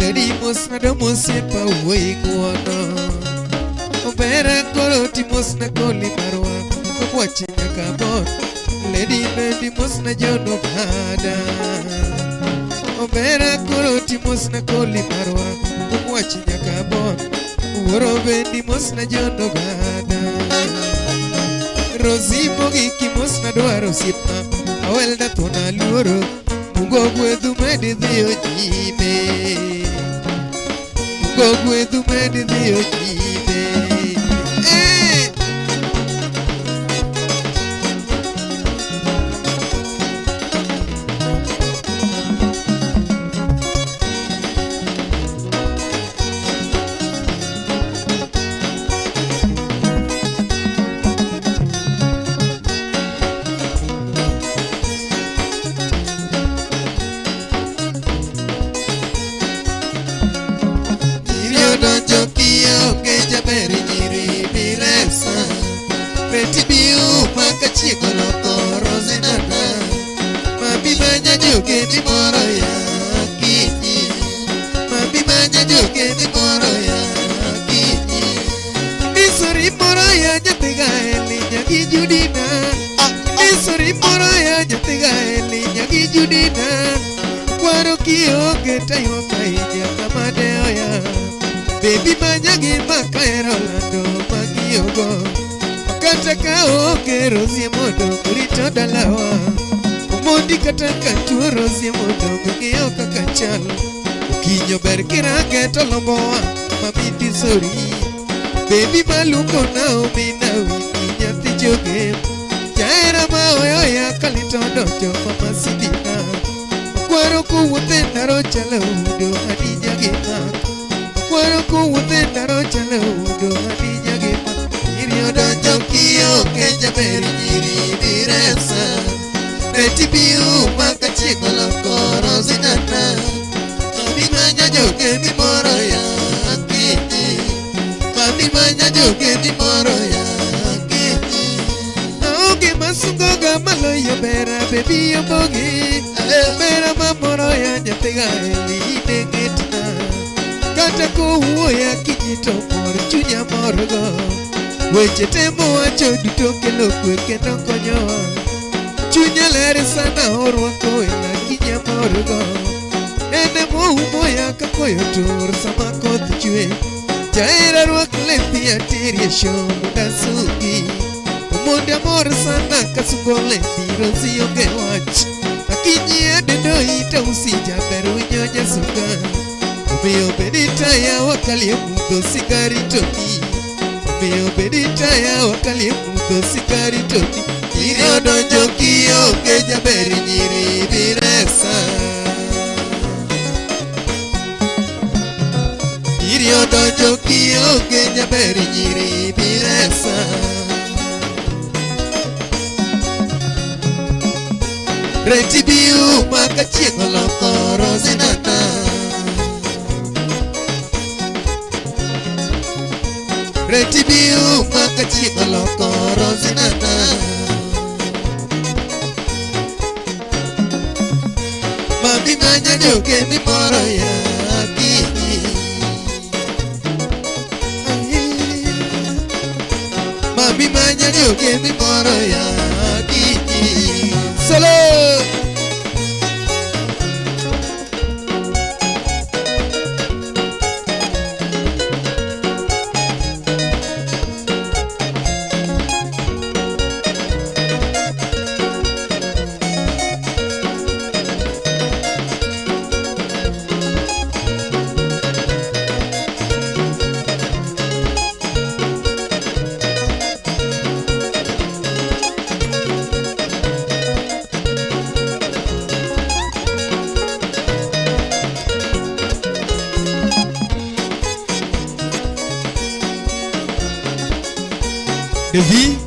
Lady mosna domo siepa uwe nguono Obera koroti mosna koli marwa Kokwachi nyakabon Lady bendi mosna jono kada Obera koroti mosna koli marwa Kokwachi nyakabon Uoro bendi mosna jono gada Rosipo giki mosna dwaro sipna Awelda tona luoro Mungo gwedhu medi dhiyo jime Mungo gwedhu medi dhiyo jime Baby manyagi makaero lando magiogo Makata kao ke rosie modo kurito dalawa Umondi kata kantuo rosie modo ngeo kakachalo Ukinyo berkira geto lomboa mamindi sori Baby maluko na umina wini nyati joge Jaera maoyo ya kalitondo jo mama sidina Kwaro kuwute naro chale udo hadija gima Kwaro kuwute naro chale udo hadija gima Irio donjo kiyo keja beri nyiri diresa Reti biu maka chieko loko rosinana jogeni moro ya kiti. Mami manya jogeni moro ya kiti. Naoge masungoga maloyo bera baby obogi. Bera mamoro ya nyathiga eli nengetna. Kata kowuoya kijito mor chunya morgo. Weche temo wacho duto kelo kwe kendo konyowa. Chunya ler sana orwako ela kinya morgo. Ene moumoya kakoyo tur sama koth chwe. Jaera rwak lepi atiri shomo kasugi. Omonde amor sana kasugo lepi rosi onge wach. Akinyi adendo ita usija beru nyonya suga. Omiyo bedita ya wakalie mudho sigari toni. Omiyo bedita ya wakalie mudho sigari toni. Nyiri odonjo kionge jaberi nyiri biresa. Nyiri odonjo kionge jaberi nyiri biresa. Reti biu maka chieng' oloko rosinana. Reti biu maka chieng' oloko rosinana. Mami manya jogeni moro ya kiti. Mami manya jogeni moro ya kiti. Solo. Devi